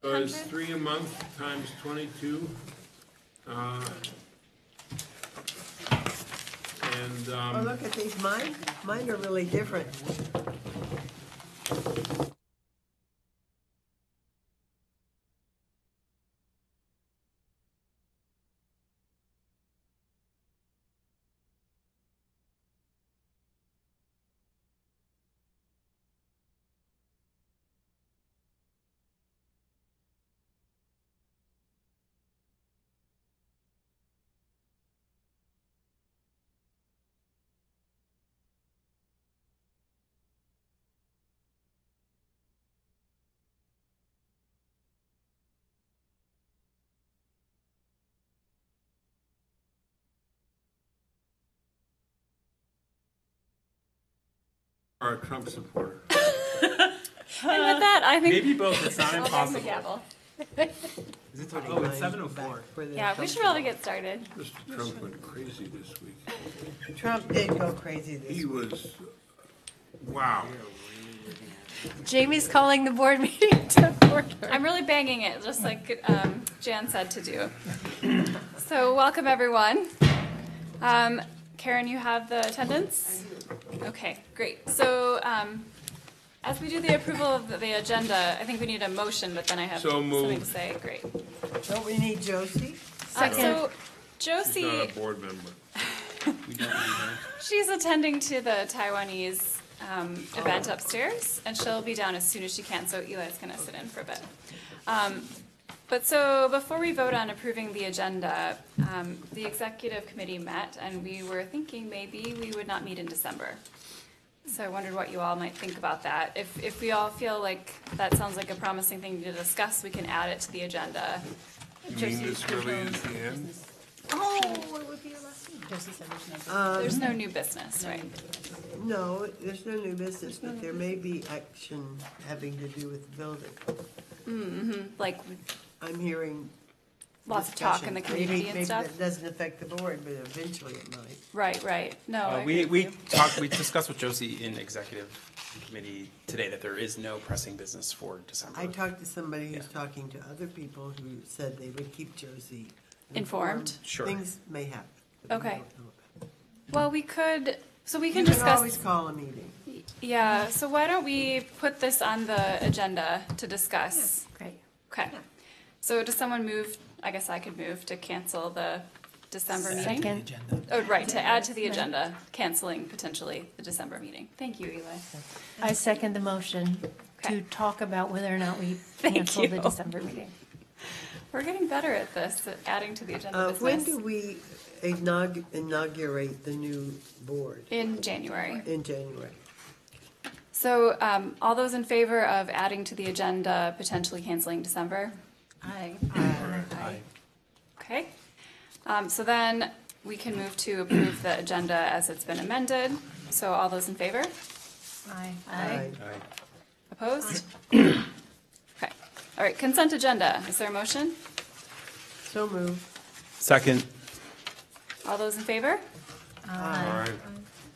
So it's 3 a month times 22. Oh, look at these. Mine are really different. Or a Trump supporter. And with that, I think Maybe both. It's not I'll impossible. ring the gavel. Is it oh, it's 7:04. Yeah, we should probably get started. Mr. Trump went crazy this week. Trump did go crazy this He week. was, wow. Jamie's calling the board meeting to order. I'm really banging it, just like Jan said to do. So welcome, everyone. Karen, you have the attendance? Okay, great. So as we do the approval of the agenda, I think we need a motion, but then I have So something to moved. say. Great. Don't we need Josie? So He's Josie, not a board member. We don't need her. she's attending to the Taiwanese event upstairs, and she'll be down as soon as she can, so Eli's going to sit in for a bit. But so before we vote on approving the agenda, the executive committee met, and we were thinking maybe we would not meet in December. So I wondered what you all might think about that. If we all feel like that sounds like a promising thing to discuss, we can add it to the agenda. You mean this really is the end? Oh, what would be your last name? There's no new business, right? No, there's no new business, but there may be action having to do with the building. Like I'm hearing lots of talk in the discussion. community and Maybe stuff? that doesn't affect the board, but eventually it might. Right. No, I agree We with you. we discussed with Josie in executive committee today that there is no pressing business for December. I talked to somebody who's Yeah. talking to other people who said they would keep Josie Informed? Sure. Things may happen. but we Okay. don't know about it. Well, we can You can discuss. always call a meeting. Yeah, so why don't we put this on the agenda to discuss? Great. Okay. So does someone move, I guess I could move to cancel the December meeting? Second. Oh, right, to add to the agenda, canceling potentially the December meeting. Thank you, Eli. I second the motion Okay. to talk about whether or not we Thank cancel the you. December meeting. We're getting better at this, at adding to the agenda When business. do we inaugurate the new board? In January. In January. So all those in favor of adding to the agenda, potentially canceling December? Aye. Aye. Okay. So then we can move to approve the agenda as it's been amended. So all those in favor? Aye. Aye. Aye. Opposed? Okay. All right, consent agenda. Is there a motion? So moved. Second. All those in favor? All right.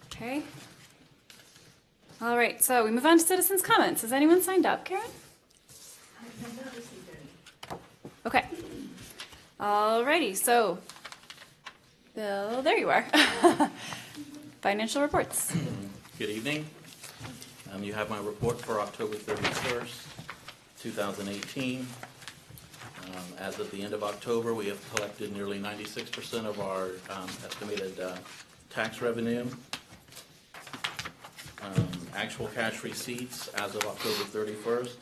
Okay. All right, so we move on to citizens' comments. Has anyone signed up, Karen? Okay. All righty, so, Bill, there you are. Financial reports. Good evening. You have my report for October 31st, 2018. As of the end of October, we have collected nearly 96% of our estimated tax revenue. Actual cash receipts as of October 31st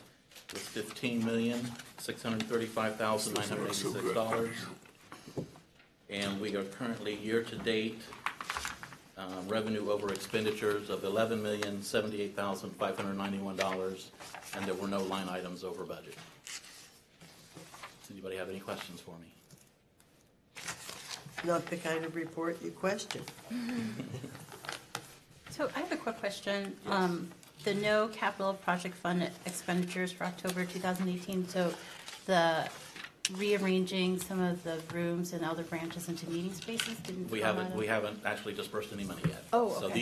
was $15,635,986. And we are currently year-to-date revenue over expenditures of $11,078,591, and there were no line items over budget. Does anybody have any questions for me? Not the kind of report you question. So I have a quick question. The no capital project fund expenditures for October 2018, so the rearranging some of the rooms and other branches into meeting spaces didn't We come haven't out of- actually dispersed any money yet. Oh, So okay.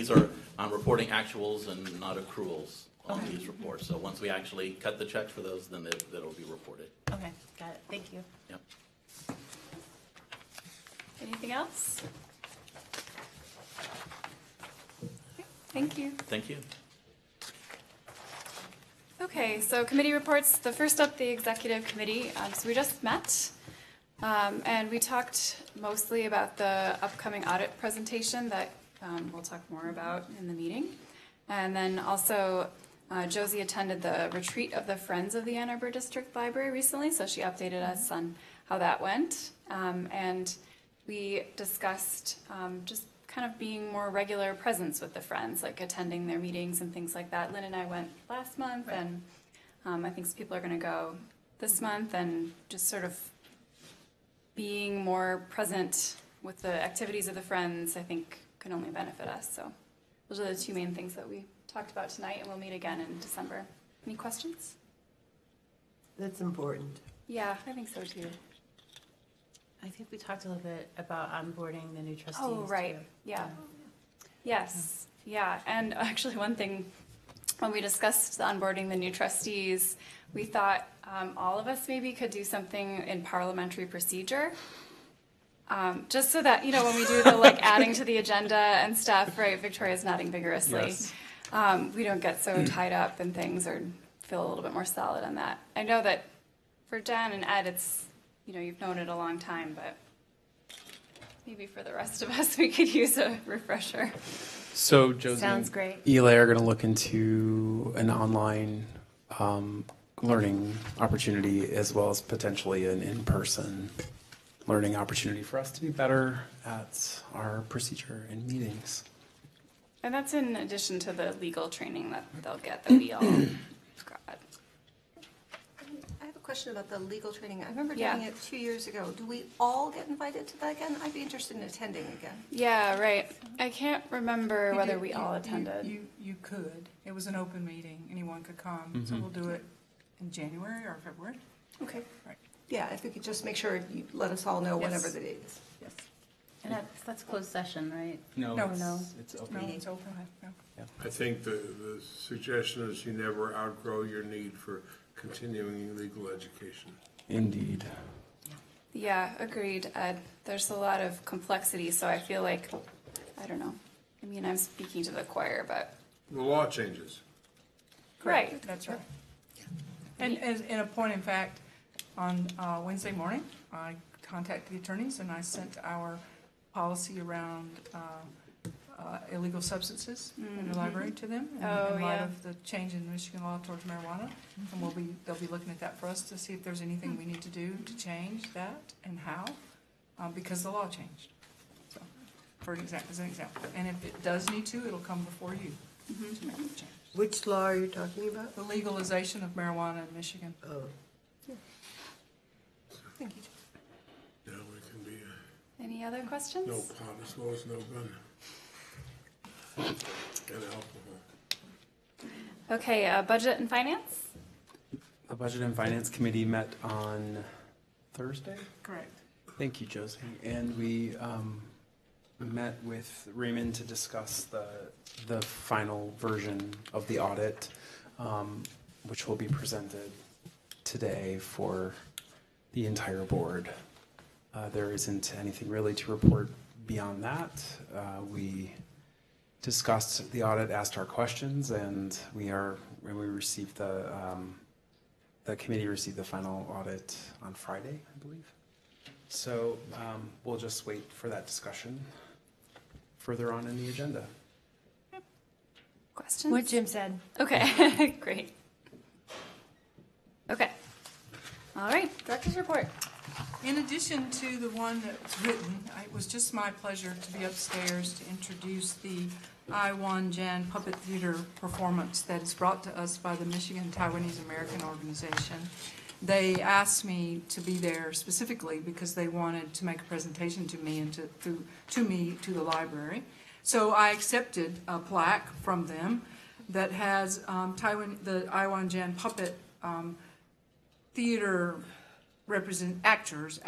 I'm reporting actuals and not accruals on these reports. So once we actually cut the checks for those, then that'll be reported. Okay, got it. Thank you. Yep. Anything else? Okay, thank you. Thank you. Okay, so committee reports. The first up, the executive committee. So we just met, and we talked mostly about the upcoming audit presentation that we'll talk more about in the meeting. And then also, Josie attended the retreat of the Friends of the Ann Arbor District Library recently, so she updated us on how that went. And we discussed just kind of being more regular presence with the Friends, like attending their meetings and things like that. Lynn and I went last month, and I think some people are going to go this month, and just sort of being more present with the activities of the Friends, I think, can only benefit us. So those are the two main things that we talked about tonight, and we'll meet again in December. Any questions? That's important. Yeah, I think so too. I think we talked a little bit about onboarding the new trustees. Oh, right, too. yeah. Yes, yeah, and actually one thing, when we discussed onboarding the new trustees, we thought all of us maybe could do something in parliamentary procedure. Just so that, when we do the adding to the agenda and stuff, right, Victoria's nodding vigorously. Yes. We don't get so tied up in things or feel a little bit more solid on that. I know that for Jen and Ed, it's, you've known it a long time, but maybe for the rest of us, we could use a refresher. So Josie Sounds and great. Eli are going to look into an online learning opportunity as well as potentially an in-person learning opportunity for us to be better at our procedure and meetings. And that's in addition to the legal training that they'll get that we all got. I have a question about the legal training. I remember Yeah. doing it 2 years ago. Do we all get invited to that again? I'd be interested in attending again. Yeah, right. I can't remember You whether did- we you- all you- attended. You could. It was an open meeting. Anyone could come. So we'll do it in January or February. Okay. Right. Yeah, if you could just make sure you let us all know whenever Yes. the date is. Yes. And that's closed session, right? No, No, it's open. No, it's open. No. I think the suggestion is you never outgrow your need for continuing legal education. Indeed. Yeah, agreed, Ed. There's a lot of complexity, so I feel like, I don't know. I mean, I'm speaking to the choir, but. The law changes. Right. That's right. And as in a point in fact, on Wednesday morning, I contacted the attorneys and I sent our policy around illegal substances in the library to them in Oh, light yeah. of the change in Michigan law towards marijuana. And they'll be looking at that for us to see if there's anything we need to do to change that and how, because the law changed. So, as an example. And if it does need to, it'll come before you to make the change. Which law are you talking about? The legalization of marijuana in Michigan. Oh, Thank you. Now it can be Any other questions? no pot as well as no gun. And alcohol. Okay, budget and finance? The Budget and Finance Committee met on Thursday. Correct. Thank you, Josie. And we met with Raymond to discuss the final version of the audit, which will be presented today for the entire board. There isn't anything really to report beyond that. We discussed the audit, asked our questions, and we received the committee received the final audit on Friday, I believe. So we'll just wait for that discussion further on in the agenda. Questions? What Jim said. Okay, great. Okay. All right, director's report. In addition to the one that was written, it was just my pleasure to be upstairs to introduce the I-1 Jan Puppet Theater performance that is brought to us by the Michigan Taiwanese American Organization. They asked me to be there specifically because they wanted to make a presentation to me and to the library. So I accepted a plaque from them that has the I-1 Jan Puppet Theater actors,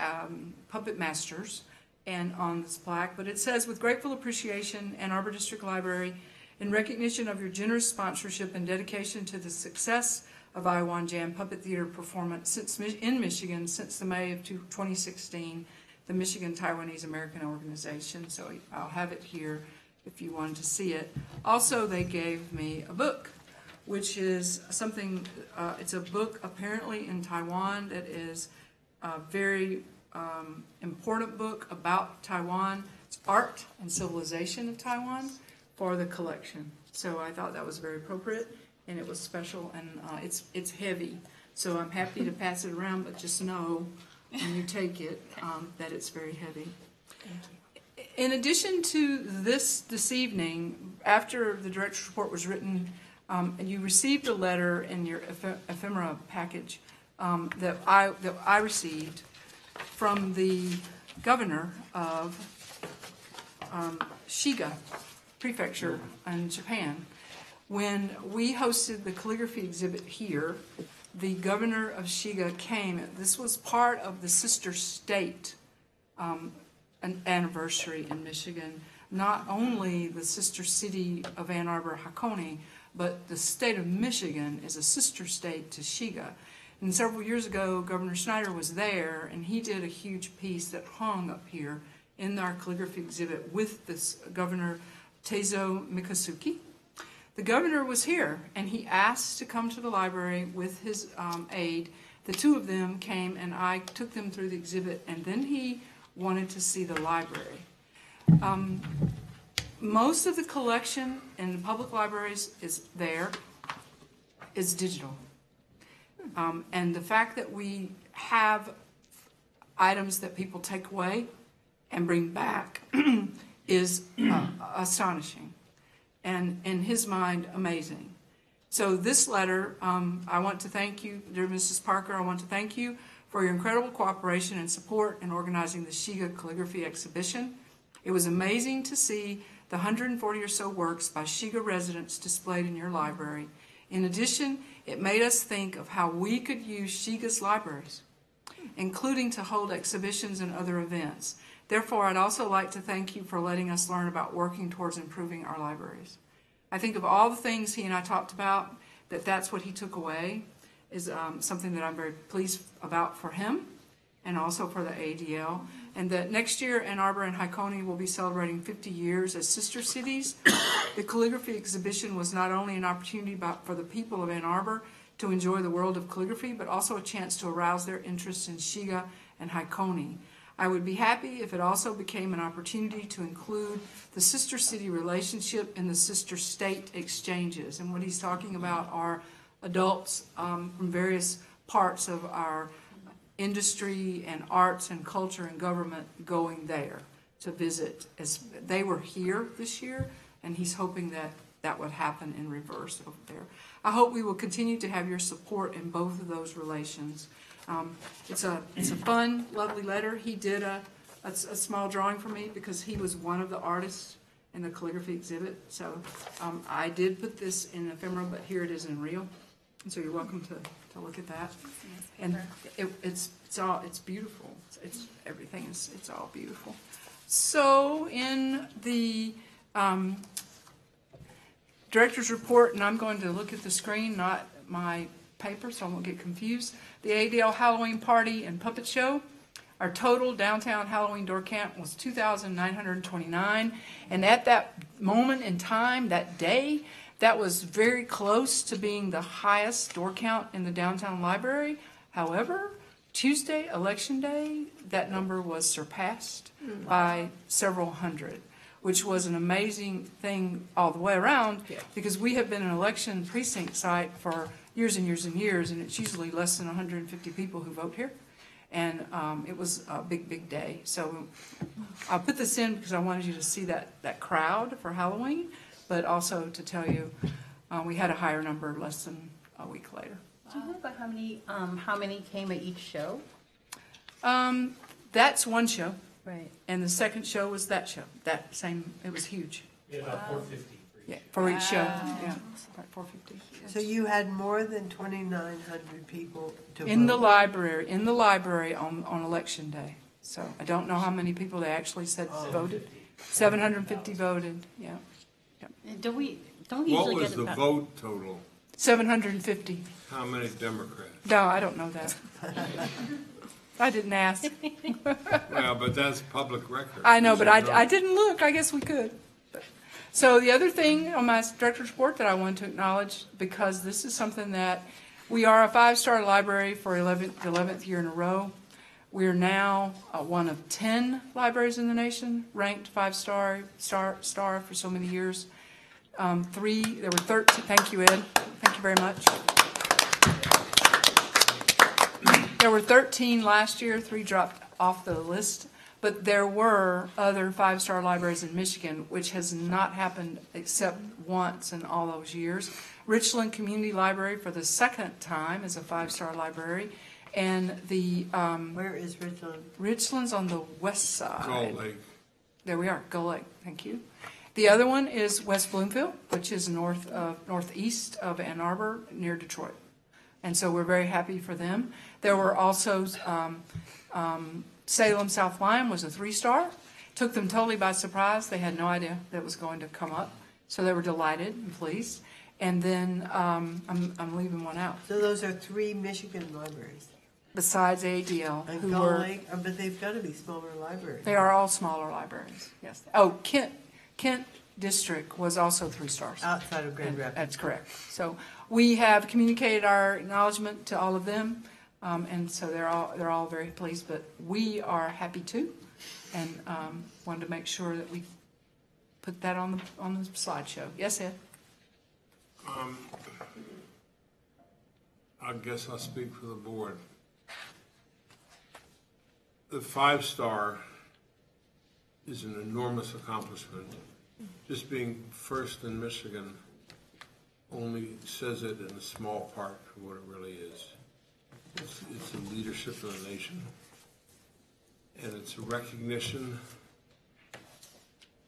puppet masters, and on this plaque, but it says, with grateful appreciation, Ann Arbor District Library In recognition of your generous sponsorship and dedication to the success of Iwan Jan Puppet Theater performance in Michigan since the May of 2016, the Michigan Taiwanese American Organization. So I'll have it here if you wanted to see it. Also, they gave me a book, which is something, it's a book apparently in Taiwan that is a very important book about Taiwan. It's Art and Civilization of Taiwan for the collection. So I thought that was very appropriate, and it was special, and it's heavy. So I'm happy to pass it around, but just know when you take it that it's very heavy. In addition to this evening, after the director's report was written, and you received a letter in your ephemera package that I received from the governor of Shiga Prefecture in Japan. When we hosted the calligraphy exhibit here, the governor of Shiga came. This was part of the sister state an anniversary in Michigan. Not only the sister city of Ann Arbor, Hakone, but the state of Michigan is a sister state to Shiga. And several years ago, Governor Snyder was there, and he did a huge piece that hung up here in our calligraphy exhibit with this Governor Teizo Mikasuki. The governor was here, and he asked to come to the library with his aide. The two of them came, and I took them through the exhibit, and then he wanted to see the library. Most of the collection in the public libraries is digital. And the fact that we have items that people take away and bring back is astonishing, and in his mind, amazing. So this letter, I want to thank you, dear Mrs. Parker, I want to thank you for your incredible cooperation and support in organizing the Shiga Calligraphy Exhibition. It was amazing to see the 140 or so works by Shiga residents displayed in your library. In addition, it made us think of how we could use Shiga's libraries, including to hold exhibitions and other events. Therefore, I'd also like to thank you for letting us learn about working towards improving our libraries. I think of all the things he and I talked about, that's what he took away, is something that I'm very pleased about for him and also for the AADL. And that next year, Ann Arbor and Hakone will be celebrating 50 years as sister cities. The calligraphy exhibition was not only an opportunity for the people of Ann Arbor to enjoy the world of calligraphy, but also a chance to arouse their interest in Shiga and Hakone. I would be happy if it also became an opportunity to include the sister city relationship in the sister state exchanges. And what he's talking about are adults from various parts of our industry and arts and culture and government going there to visit. As they were here this year, and he's hoping that that would happen in reverse over there. I hope we will continue to have your support in both of those relations. It's a fun, lovely letter. He did a small drawing for me because he was one of the artists in the calligraphy exhibit. So I did put this in ephemera, but here it is in real. And so you're welcome to look at that. And it's beautiful. It's everything is it's all beautiful. So in the director's report, and I'm going to look at the screen, not my paper, so I won't get confused. The AADL Halloween Party and Puppet Show. Our total downtown Halloween door count was 2,929. And at that moment in time, that day, that was very close to being the highest door count in the downtown library. However, Tuesday, Election Day, that number was surpassed by several hundred, which was an amazing thing all the way around, because we have been an election precinct site for years and years and years, and it's usually less than 150 people who vote here. And it was a big, big day. So I'll put this in because I wanted you to see that crowd for Halloween, but also to tell you we had a higher number less than a week later. Do you know about how many came at each show? That's one show. Right. And the second show was that show. That same, it was huge. Yeah, about 450 for each show. Yeah, about 450. So you had more than 2,900 people to vote? In the library on Election Day. So I don't know how many people they actually said voted. 750 voted, yeah. And do we, don't What usually was get the about. vote total? 750. How many Democrats? No, I don't know that. I didn't ask. Well, but that's public record. I know, You but should I didn't look. I guess we could. So the other thing on my director's report that I want to acknowledge, because this is something that we are a 5-star library for 11th year in a row. We are now one of 10 libraries in the nation ranked 5-star for so many years. There were 13. Thank you, Ed. Thank you very much. There were 13 last year. 3 dropped off the list. But there were other 5-star libraries in Michigan, which has not happened except once in all those years. Richland Community Library for the second time is a 5-star library. And the Where is Richland? Richland's on the west side. Gull Lake. There we are, Gull Lake, thank you. The other one is West Bloomfield, which is northeast of Ann Arbor, near Detroit. And so we're very happy for them. There were also Salem South Lyon was a 3-star. Took them totally by surprise. They had no idea that it was going to come up. So they were delighted and pleased. And then I'm leaving one out. So those are 3 Michigan libraries. Besides AADL, And who Gull were, Lake, but they've got to be smaller libraries. they are all smaller libraries, yes. Oh, Kent District was also 3 stars. Outside of Grand Rapids. That's correct. So we have communicated our acknowledgement to all of them, and so they're all very pleased. But we are happy too, and wanted to make sure that we put that on the slideshow. Yes, Ed. I guess I'll speak for the board. The 5-star is an enormous accomplishment. Just being first in Michigan only says it in a small part of what it really is. It's the leadership of the nation, and it's a recognition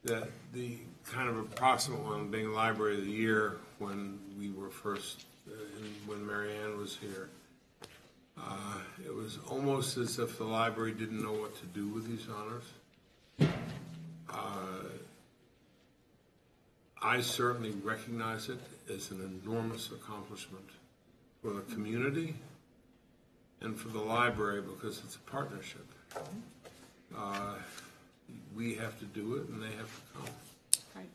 that the kind of approximate one being Library of the Year when we were first, when Mary Ann was here, it was almost as if the library didn't know what to do with these honors. I certainly recognize it as an enormous accomplishment for the community and for the library because it's a partnership. We have to do it and they have to come. Right.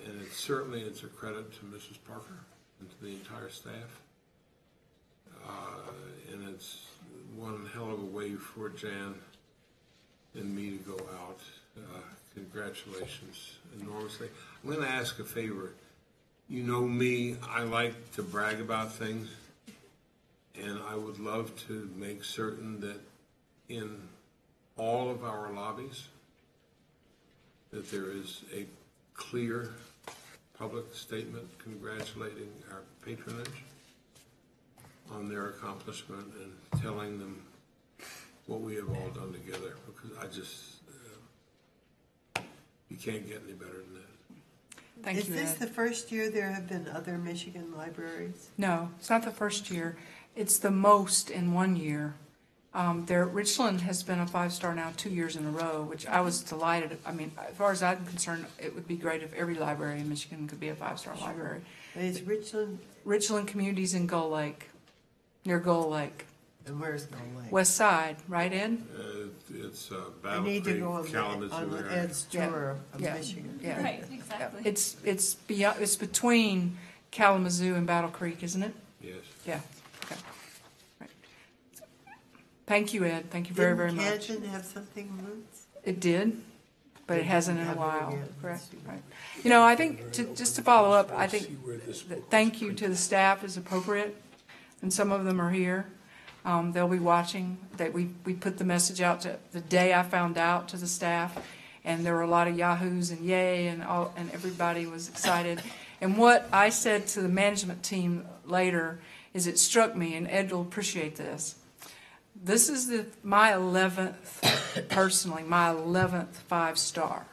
And it's a credit to Mrs. Parker and to the entire staff. And it's one hell of a way for Jan and me to go out. Congratulations enormously. I'm going to ask a favor. You know me, I like to brag about things, and I would love to make certain that in all of our lobbies that there is a clear public statement congratulating our patronage on their accomplishment and telling them what we have all done together, because I just, you can't get any better than that. Thank Is you, this Ed. the first year there have been other Michigan libraries? No, it's not the first year. It's the most in one year. Richland has been a 5-star now 2 years in a row, which I was delighted. I mean, as far as I'm concerned, it would be great if every library in Michigan could be a 5-star library. Is Richland, Richland Community's in Gull Lake, near Gull Lake. and where's Gull Lake? West side, right, Ed? It's I Battle need to Creek, go on Kalamazoo the area. Ed's tour of Yeah. Michigan. Yeah. Right, exactly. It's beyond, it's between Kalamazoo and Battle Creek, isn't it? Yes. Yeah. Okay. Right. Thank you, Ed. Thank you very, very Didn't much. Canton have something once? It did, but it hasn't in a Haven't while, yet. correct? Right. You know, I think, just to follow up, I think that thank you to the staff is appropriate, and some of them are here. They'll be watching, that we put the message out to, the day I found out, to the staff, and there were a lot of yahoos and yay, and everybody was excited. And what I said to the management team later is it struck me, and Ed will appreciate this. This is my 11th, personally, my 11th 5-star.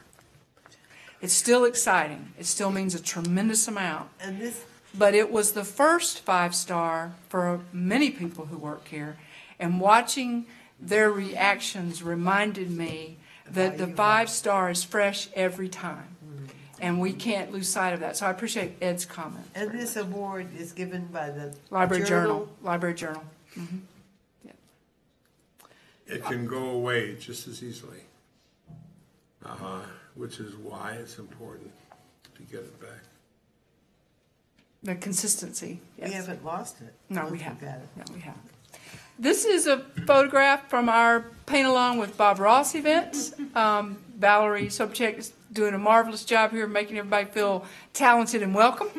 It's still exciting. It still means a tremendous amount. And this, But it was the first 5-star for many people who work here. And watching their reactions reminded me that the 5-star is fresh every time. And we can't lose sight of that. So I appreciate Ed's comment. And this award is given by the Library Journal. Library Journal. It can go away just as easily, which is why it's important to get it back. The consistency. Yes. We haven't lost it. No, once we got haven't. it. No, we haven't. This is a photograph from our Paint Along with Bob Ross event. Valerie Sobchak is doing a marvelous job here, making everybody feel talented and welcome.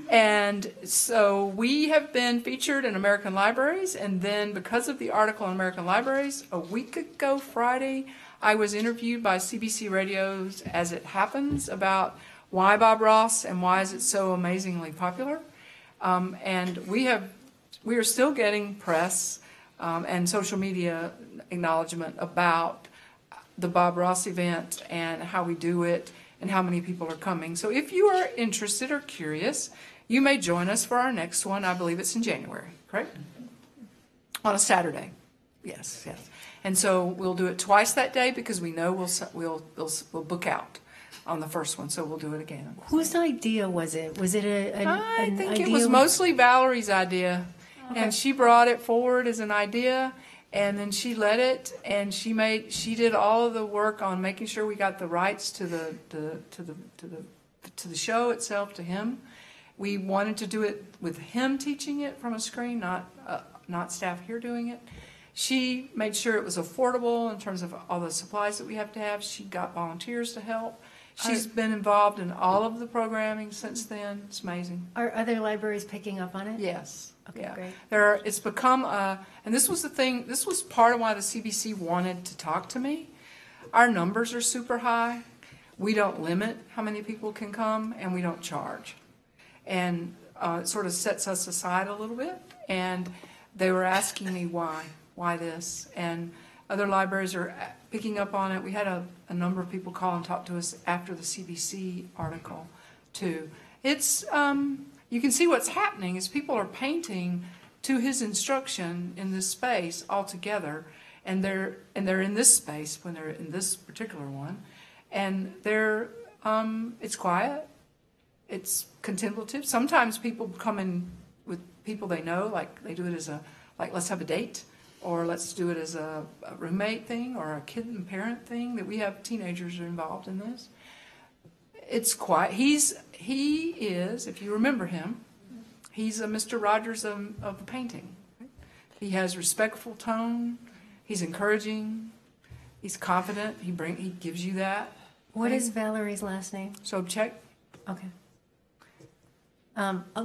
And so we have been featured in American Libraries, and then because of the article in American Libraries, a week ago Friday, I was interviewed by CBC Radio's As It Happens about why Bob Ross and why is it so amazingly popular. And we are still getting press and social media acknowledgement about the Bob Ross event and how we do it and how many people are coming. So if you are interested or curious, you may join us for our next one. I believe it's in January, correct? On a Saturday. Yes, yes. And so we'll do it twice that day because we know we'll book out on the first one, so we'll do it again. Whose idea was it? Was it I think idea it was mostly Valerie's idea, and she brought it forward as an idea, and then she led it, and she did all of the work on making sure we got the rights to the show itself, to him. We wanted to do it with him teaching it from a screen, not staff here doing it. She made sure it was affordable in terms of all the supplies that we have to have. She got volunteers to help. She's been involved in all of the programming since then. It's amazing. Are other libraries picking up on it? Yes. Okay, Yeah. great. It's become and this was the thing, this was part of why the CBC wanted to talk to me. Our numbers are super high. We don't limit how many people can come, and we don't charge. And it sort of sets us aside a little bit. And they were asking me why this? And other libraries are picking up on it. We had a number of people call and talk to us after the CBC article, too. It's, you can see what's happening is people are painting to his instruction in this space altogether, and they're in this space when they're in this particular one, and it's quiet, it's contemplative. Sometimes people come in with people they know, like they do it as let's have a date, or let's do it as a roommate thing or a kid and parent thing, that we have teenagers are involved in this. It's quiet. He is, if you remember him, he's a Mr. Rogers of the painting. He has respectful tone. He's encouraging. He's confident. He gives you that. What is Valerie's last name? Sobchak. Okay.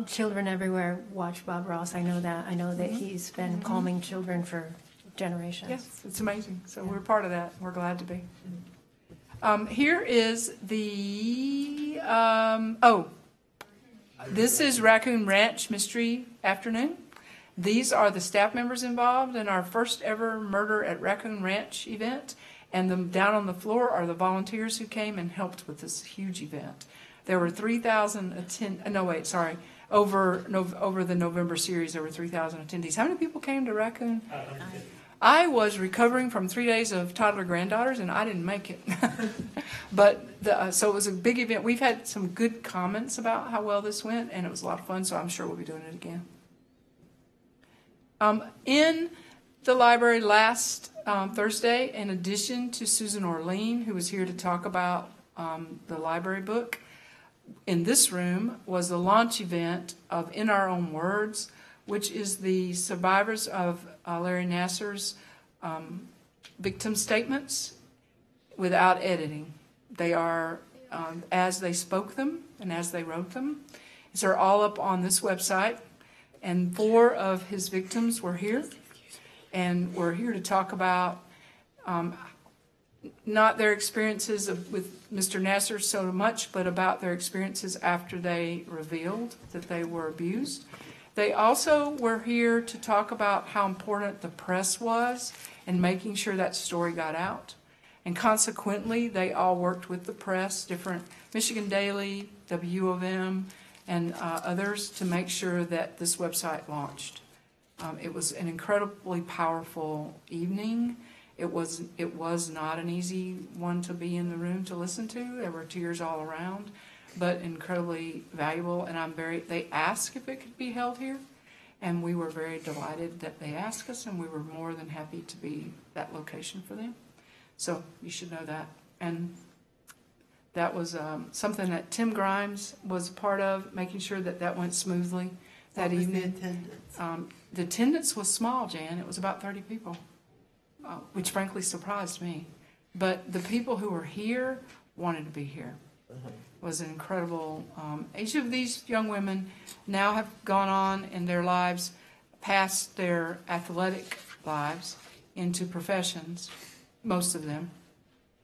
Children everywhere watch Bob Ross. I know that. I know that he's been calming children for generations. Yes, it's amazing. So we're part of that. We're glad to be. Here is the, this is Raccoon Ranch Mystery Afternoon. These are the staff members involved in our first ever Murder at Raccoon Ranch event. And down on the floor are the volunteers who came and helped with this huge event. There were 3,000 over the November series, there were 3,000 attendees. How many people came to Raccoon? I was recovering from 3 days of toddler granddaughters, and I didn't make it. But so it was a big event. We've had some good comments about how well this went, and it was a lot of fun, so I'm sure we'll be doing it again. In the library last Thursday, in addition to Susan Orlean, who was here to talk about the library book, in this room was the launch event of In Our Own Words, which is the survivors of Larry Nassar's victim statements without editing. They are as they spoke them and as they wrote them. So they're all up on this website, and 4 of his victims were here, and we're here to talk about not their experiences with Mr. Nassar so much, but about their experiences after they revealed that they were abused. They also were here to talk about how important the press was in making sure that story got out. And consequently, they all worked with the press, different Michigan Daily, W of M, and others to make sure that this website launched. It was an incredibly powerful evening, It was not an easy one to be in the room to listen to. There were tears all around, but incredibly valuable. And they asked if it could be held here, and we were very delighted that they asked us, and we were more than happy to be that location for them. So you should know that. And that was something that Tim Grimes was a part of, making sure that that went smoothly that What was the evening. attendance? The attendance was small, Jan. It was about 30 people, which frankly surprised me. But the people who were here wanted to be here. It was incredible. Each of these young women now have gone on in their lives past their athletic lives into professions, most of them.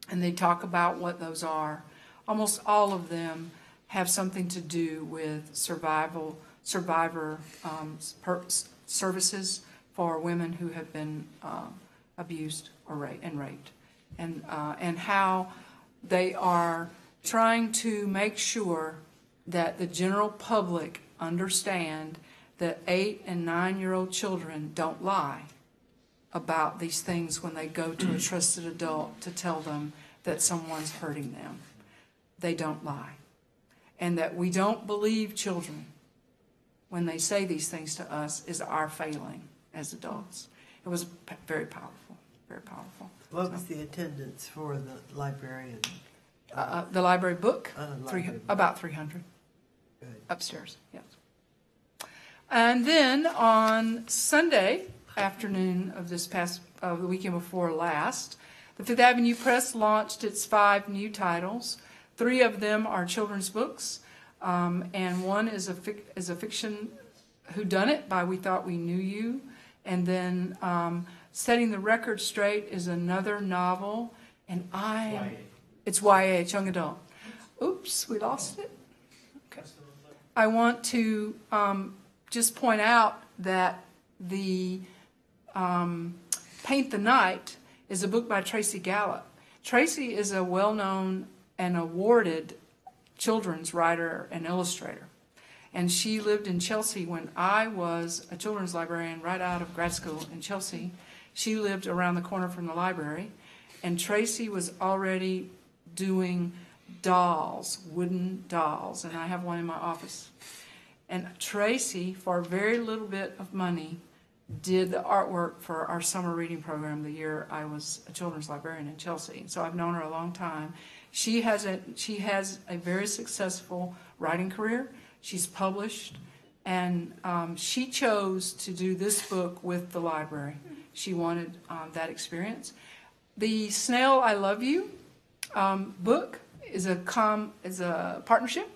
And they talk about what those are. Almost all of them have something to do with survivor services for women who have been abused or raped, and how they are trying to make sure that the general public understand that 8 and 9-year-old children don't lie about these things when they go to a trusted adult to tell them that someone's hurting them. They don't lie. And that we don't believe children when they say these things to us is our failing as adults. It was very powerful, very powerful. What was the attendance for the librarian? The library book, Library book. about 300 Good. upstairs, yes. And then on Sunday afternoon of the weekend before last, the Fifth Avenue Press launched its 5 new titles. 3 of them are children's books, and one is a fiction whodunit by We Thought We Knew You, and then Setting the Record Straight is another novel, and it's YA, young adult. Oops, we lost it. Okay. I want to just point out that the Paint the Night is a book by Tracy Gallup. Tracy is a well-known and awarded children's writer and illustrator. And she lived in Chelsea when I was a children's librarian right out of grad school in Chelsea. She lived around the corner from the library. And Tracy was already doing dolls, wooden dolls. And I have one in my office. And Tracy, for a very little bit of money, did the artwork for our summer reading program the year I was a children's librarian in Chelsea. So I've known her a long time. She has a very successful writing career. She's published, and she chose to do this book with the library. She wanted that experience. The Snail I Love You book is a partnership.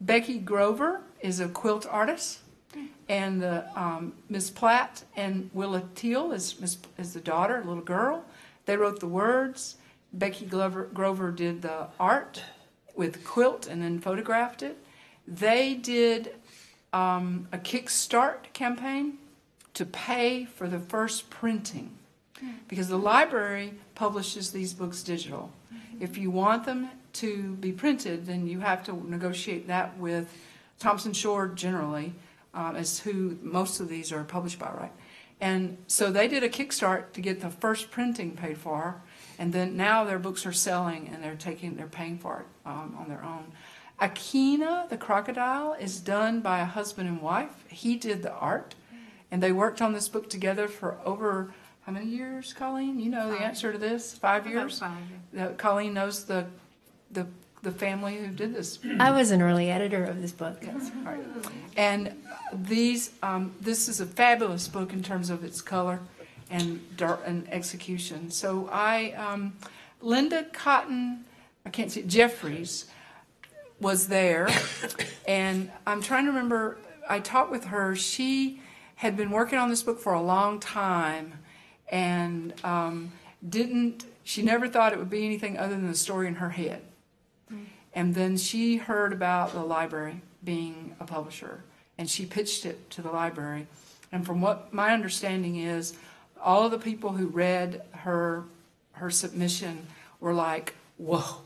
Becky Grover is a quilt artist, and the Miss Platt and Willa Teal is the daughter, a little girl. They wrote the words. Becky Grover did the art with quilt and then photographed it. They did a Kickstart campaign to pay for the first printing, because the library publishes these books digital. If you want them to be printed, then you have to negotiate that with Thompson Shore generally, as who most of these are published by, right? And so they did a Kickstart to get the first printing paid for, and then now their books are selling and they're paying for it on their own. Akina, the crocodile, is done by a husband and wife. He did the art, and they worked on this book together for over, how many years, Colleen? You know the answer to this? 5 years? About 5. Colleen knows the family who did this. I was an early editor of this book. Yes, right. And this is a fabulous book in terms of its color and execution. So Linda Cotton, I can't see, Jeffries was there, and I'm trying to remember, I talked with her. She had been working on this book for a long time, and she never thought it would be anything other than the story in her head. And then she heard about the library being a publisher, and she pitched it to the library. And from what my understanding is, all of the people who read her submission were like, whoa,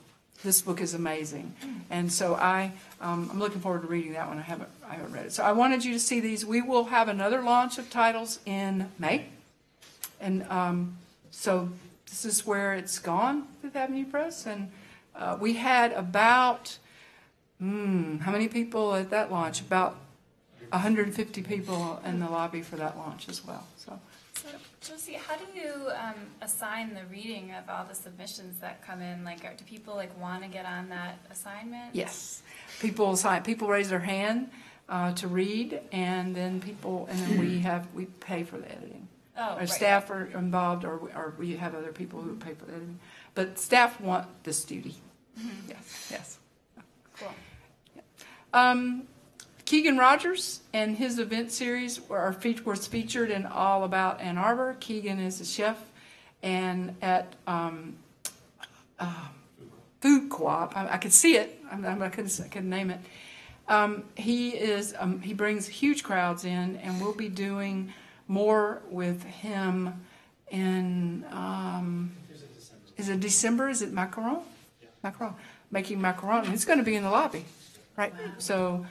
this book is amazing. And so I'm looking forward to reading that one. I haven't read it. So I wanted you to see these. We will have another launch of titles in May. And so this is where it's gone, Fifth Avenue Press. And we had about, how many people at that launch? About 150 people in the lobby for that launch as well. So Josie, how do you assign the reading of all the submissions that come in? Like, do people want to get on that assignment? yes, people raise their hand to read, and then we pay for the editing. Oh, Our right. staff are involved, or we have other people who pay for the editing. But staff want this duty. Mm-hmm. Yes. Cool. Keegan Rogers and his event series was featured in All About Ann Arbor. Keegan is a chef and at Food Co-op. I could see it. I couldn't name it. He brings huge crowds in, and we'll be doing more with him in, is it December? Is it macaron? Yeah. Macaron. Making macaron. It's going to be in the lobby, right? So,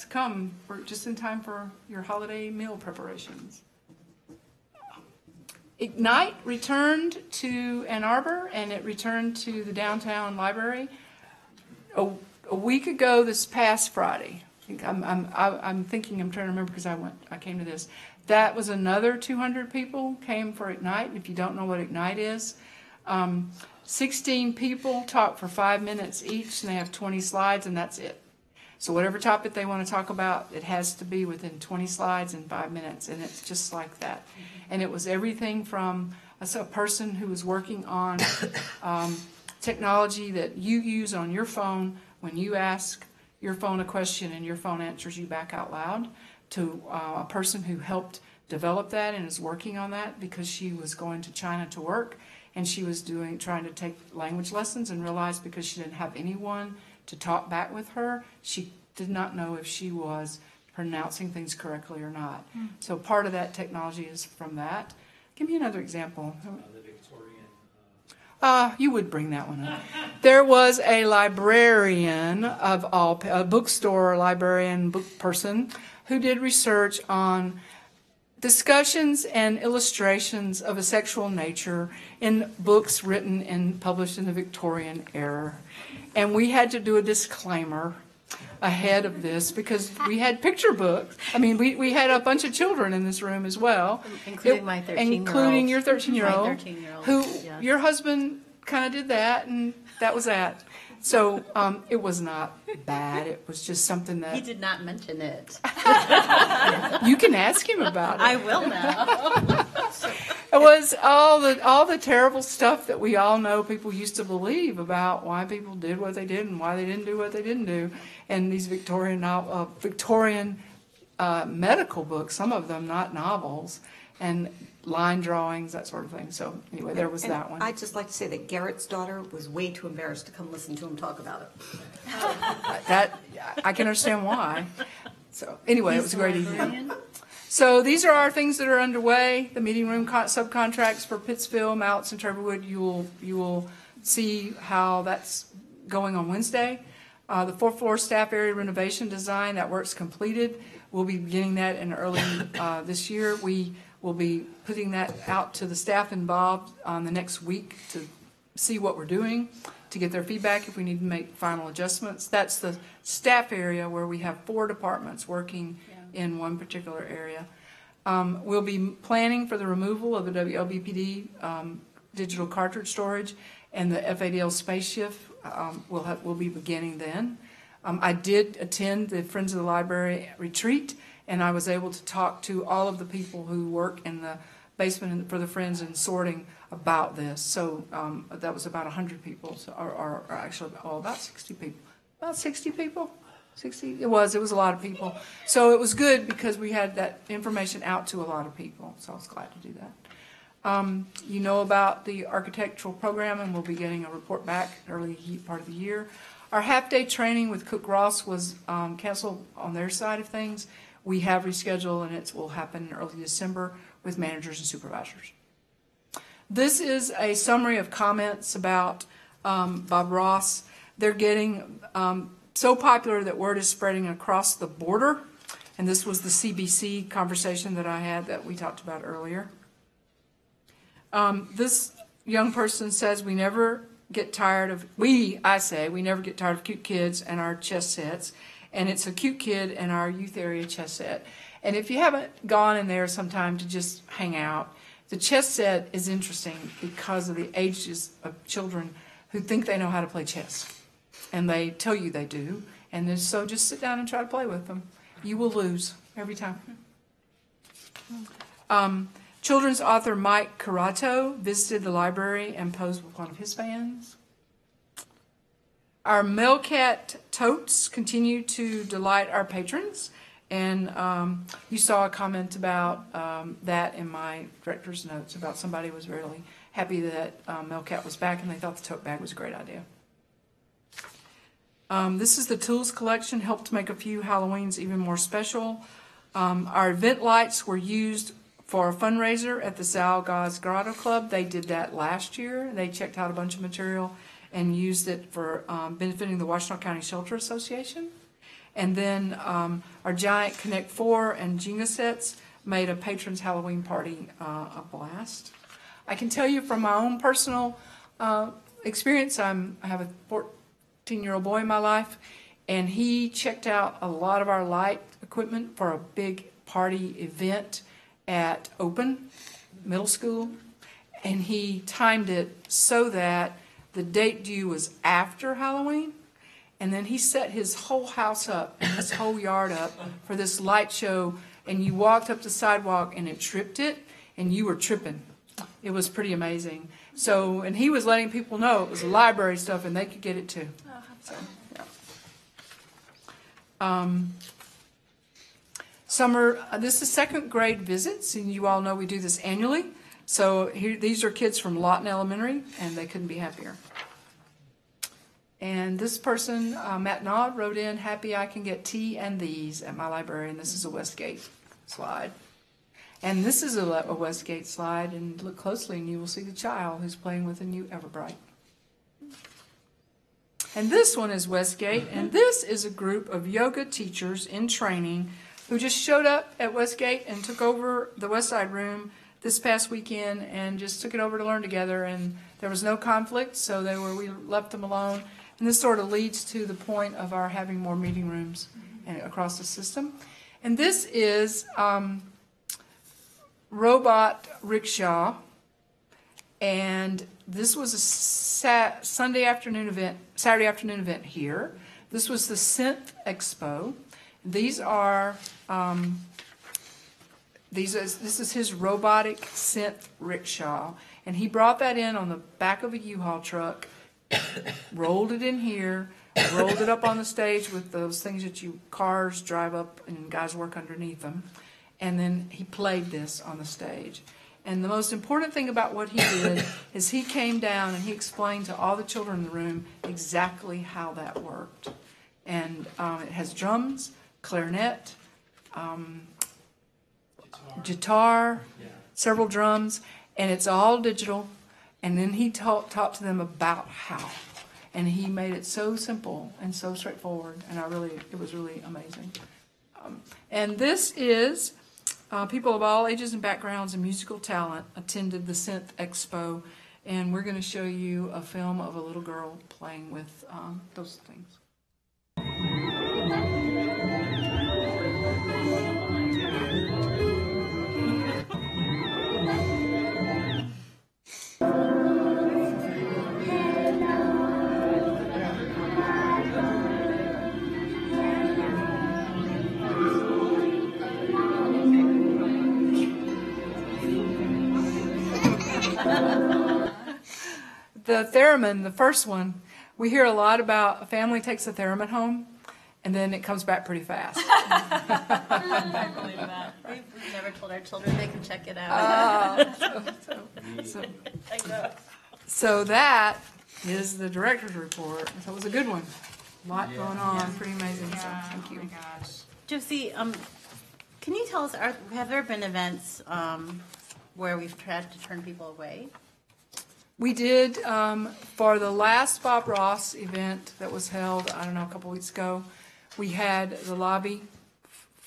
come. We're just in time for your holiday meal preparations. Ignite returned to Ann Arbor, and it returned to the downtown library a week ago this past Friday. I'm thinking, I'm trying to remember because I came to this. That was another 200 people came for Ignite. If you don't know what Ignite is, 16 people talk for 5 minutes each, and they have 20 slides, and that's it. So whatever topic they want to talk about, it has to be within 20 slides in 5 minutes, and it's just like that. And it was everything from a person who was working on technology that you use on your phone when you ask your phone a question and your phone answers you back out loud, to a person who helped develop that and is working on that because she was going to China to work, and she was trying to take language lessons and realized because she didn't have anyone to talk back with her, she did not know if she was pronouncing things correctly or not. So part of that technology is from that. Give me another example. You would bring that one up. There was a librarian a bookstore librarian book person who did research on discussions and illustrations of a sexual nature in books written and published in the Victorian era. And we had to do a disclaimer ahead of this because we had picture books. I mean, we had a bunch of children in this room as well. Including my 13-year-old. Including your 13-year-old. My 13-year-old, Who, yes. your husband kind of did that, and that was that. So it was not bad. It was just something He that did not mention it. you can ask him about it. I will now. It was all the terrible stuff that we all know people used to believe about why people did what they did and why they didn't do what they didn't do. And these Victorian medical books, some of them not novels, and line drawings, that sort of thing. So anyway, there was that one. I'd just like to say that Garrett's daughter was way too embarrassed to come listen to him talk about it. That I can understand why. So anyway, it was a great evening. So these are our things that are underway. The meeting room subcontracts for Pittsville, Mounts, and Turberwood. You will see how that's going on Wednesday. The 4th floor staff area renovation design, that work's completed. We'll be beginning that in early this year. We will be putting that out to the staff involved on the next week to see what we're doing, to get their feedback if we need to make final adjustments. That's the staff area where we have 4 departments working in one particular area. We'll be planning for the removal of the WLBPD digital cartridge storage and the FADL space shift. We'll be beginning then. I did attend the Friends of the Library retreat, and I was able to talk to all of the people who work in the basement for the Friends and sorting about this. So that was about 100 people, or actually about 60 people. About 60 people? 60? It was a lot of people. So it was good because we had that information out to a lot of people, so I was glad to do that. You know about the architectural program, and we'll be getting a report back early part of the year. Our half-day training with Cook Ross was canceled on their side of things. We have rescheduled, and it will happen in early December with managers and supervisors. This is a summary of comments about Bob Ross. They're getting so popular that word is spreading across the border, and this was the CBC conversation that I had that we talked about earlier. This young person says we never get tired of, we never get tired of cute kids and our chess sets. And it's a cute kid and our youth area chess set. And if you haven't gone in there sometime to just hang out, the chess set is interesting because of the ages of children who think they know how to play chess. And they tell you they do. And then, so just sit down and try to play with them. You will lose every time. Children's author Mike Carato visited the library and posed with one of his fans. Our Melcat totes continue to delight our patrons. And you saw a comment about that in my director's notes about somebody was really happy that Melcat was back and they thought the tote bag was a great idea. This is the tools collection, helped to make a few Halloweens even more special. Our event lights were used for a fundraiser at the Sal Gaz Grotto Club. They did that last year. They checked out a bunch of material and used it for benefiting the Washtenaw County Shelter Association. And then our giant Connect 4 and Jenga sets made a patrons Halloween party a blast. I can tell you from my own personal experience, I have a 14-year-old boy in my life, and he checked out a lot of our light equipment for a big party event at Open Middle School, and he timed it so that the date due was after Halloween. And then he set his whole house up and his whole yard up for this light show. And you walked up the sidewalk and it tripped it, and you were tripping. It was pretty amazing. So, and he was letting people know it was library stuff and they could get it too. So, yeah. Summer, this is second grade visits, and you all know we do this annually. So here, these are kids from Lawton Elementary, and they couldn't be happier. And this person, Matt Nod, wrote in, happy I can get tea and these at my library. And this is a Westgate slide. And this is a Westgate slide. And look closely and you will see the child who's playing with a new Everbright. And this one is Westgate. And this is a group of yoga teachers in training who just showed up at Westgate and took over the West Side room this past weekend and just took it over to learn together. And there was no conflict, so we left them alone. And this sort of leads to the point of our having more meeting rooms across the system. And this is Robot Rickshaw. And this was a Saturday afternoon event here. This was the Synth Expo. These are, this is his robotic synth rickshaw. And he brought that in on the back of a U-Haul truck, rolled it in here, rolled it up on the stage with those things that cars drive up and guys work underneath them. And then he played this on the stage. And the most important thing about what he did is he came down and he explained to all the children in the room exactly how that worked. And it has drums, clarinet, guitar, several drums, and it's all digital. And then he talked to them about how. And he made it so simple and so straightforward. And it was really amazing. And this is people of all ages and backgrounds and musical talent attended the Synth Expo. And we're going to show you a film of a little girl playing with those things. The theremin, the first one, we hear a lot about a family takes a theremin home, and then it comes back pretty fast. I believe that. We've never told our children they can check it out. So that is the director's report. So it was a good one. A lot going on. Pretty amazing. So thank you. Oh my gosh. Josie, can you tell us, have there been events where we've tried to turn people away? We did, for the last Bob Ross event that was held, I don't know, a couple weeks ago, we had the lobby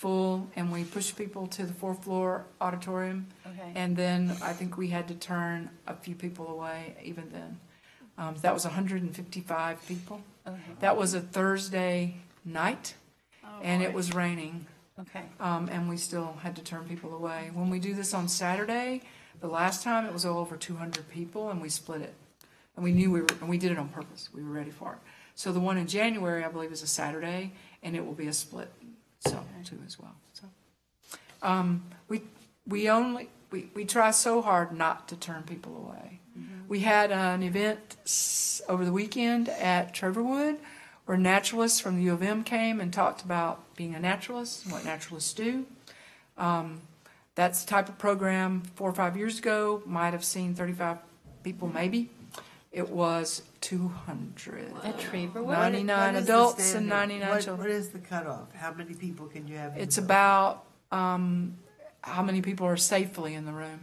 full, and we pushed people to the fourth floor auditorium. Okay. And then I think we had to turn a few people away even then. That was 155 people. Okay. That was a Thursday night, and it boy. was raining, Okay. and we still had to turn people away. When we do this on Saturday, the last time it was over 200 people, and we split it. And we knew and we did it on purpose. We were ready for it. So the one in January, I believe, is a Saturday, and it will be a split, so too as well. So, we try so hard not to turn people away. We had an event over the weekend at Trevorwood where naturalists from the U of M came and talked about being a naturalist and what naturalists do. That's the type of program 4 or 5 years ago might have seen 35 people maybe. It was 200. At Trevorwood? 99 What is the adults and standard? 99 What children. is the cutoff? How many people can you have? in It's the- about how many people are safely in the room.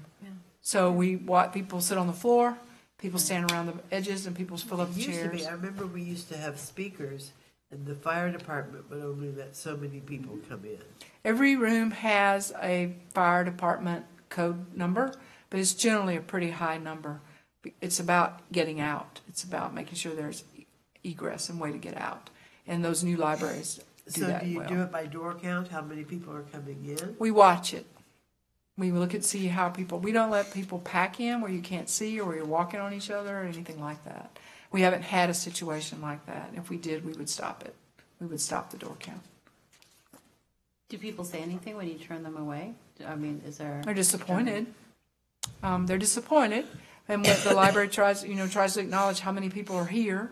So we watch people sit on the floor, people stand around the edges, and people fill up It the used to be, chairs. I remember we used to have speakers, and the fire department would only let so many people come in. Every room has a fire department code number, but it's generally a pretty high number. It's about getting out. It's about making sure there's egress and way to get out. And those new libraries do So that do you well. do it by door count, how many people are coming in? We watch it. We look and see how people, we don't let people pack in where you can't see or where you're walking on each other or anything like that. We haven't had a situation like that. If we did, we would stop it. We would stop the door count. Do people say anything when you turn them away? I mean, is there? They're disappointed. They're disappointed. And what the library tries to acknowledge how many people are here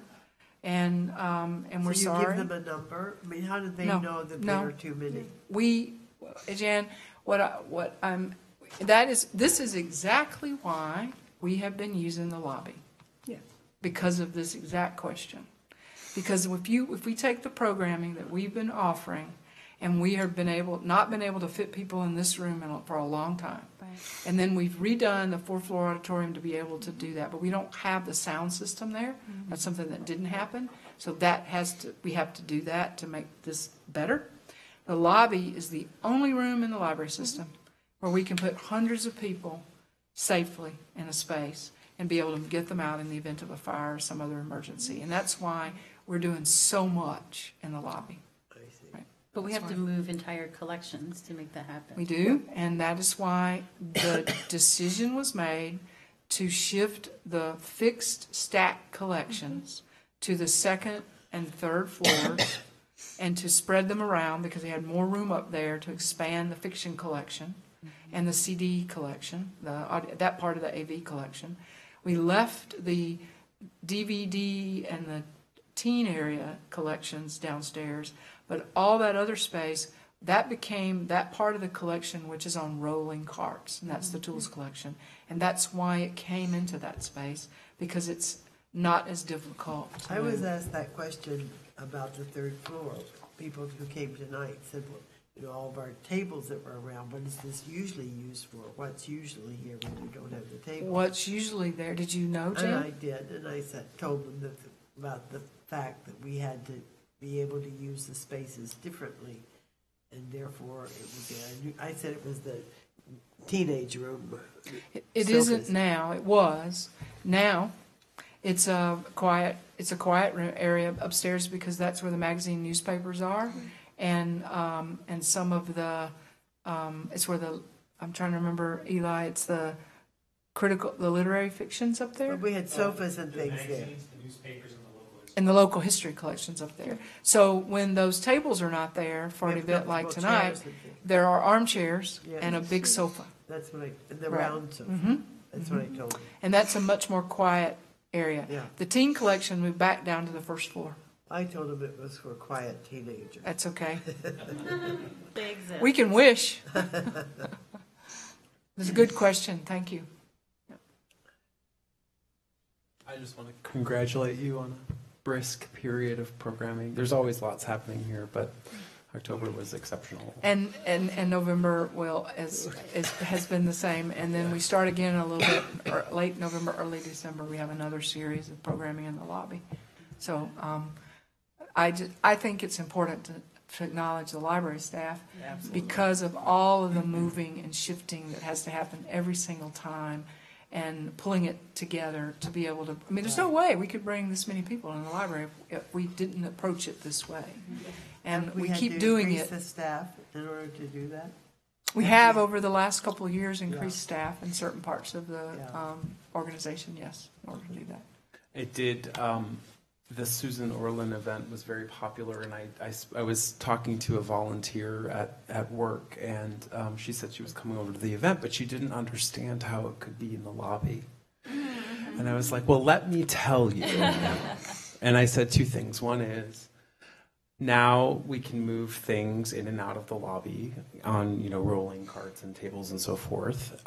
and we're So you sorry. give them a number? I mean, how did they No, know that no. there are too many? Jan, this is exactly why we have been using the lobby. Yeah. Because of this exact question. Because if we take the programming that we've been offering and we have not been able to fit people in this room for a long time. Right. And then we've redone the fourth floor auditorium to be able to do that, but we don't have the sound system there. That's something that didn't happen. So we have to do that to make this better. The lobby is the only room in the library system where we can put hundreds of people safely in a space and be able to get them out in the event of a fire or some other emergency. And that's why we're doing so much in the lobby. I see. Right. But we That's have to why. move entire collections to make that happen. We do, and that is why the decision was made to shift the fixed stack collections to the second and third floors and to spread them around because they had more room up there to expand the fiction collection and the CD collection, that part of the AV collection. We left the DVD and the teen area collections downstairs, but all that other space, that became that part of the collection which is on rolling carts, and that's the tools collection. And that's why it came into that space, because it's not as difficult to I was move. asked that question about the third floor. People who came tonight said, well, all of our tables that were around, what is this usually used for? What's usually here when you don't have the table? What's usually there, did you know, And I Jan? did, and I told them about the fact that we had to be able to use the spaces differently, and therefore it was there. I said it was the teenage room. It Sofas. isn't now, it was. Now, it's a quiet room area upstairs because that's where the magazine newspapers are. And some of the, it's where I'm trying to remember, Eli, it's the literary fictions up there. But we had sofas and things there. And the local history collections up there. So when those tables are not there for an We have event like comfortable tonight, chairs and things. there are armchairs Yeah. and a big sofa. That's what and the Right. round sofa. Mhm. That's what I told them. And that's a much more quiet area. Yeah. The teen collection moved back down to the first floor. I told them it was for quiet teenagers. That's okay. They exist. We can wish. It's a good question. Thank you. I just want to congratulate you on a brisk period of programming. There's always lots happening here, but October was exceptional. And November has been the same. And then we start again a little bit late November, early December. We have another series of programming in the lobby. So I think it's important to acknowledge the library staff Absolutely. because of all of the moving and shifting that has to happen every single time and pulling it together to be able to, I mean, there's no way we could bring this many people in the library if we didn't approach it this way. And Have we had keep to doing increase it. the staff in order to do that? We have, over the last couple of years, increased Yeah. staff in certain parts of the Yeah. organization, yes, in order to do that. It did. The Susan Orlin event was very popular, and I was talking to a volunteer at work, and she said she was coming over to the event, but she didn't understand how it could be in the lobby. And I was like, well, let me tell you. And I said two things. One is, now we can move things in and out of the lobby on, rolling carts and tables and so forth,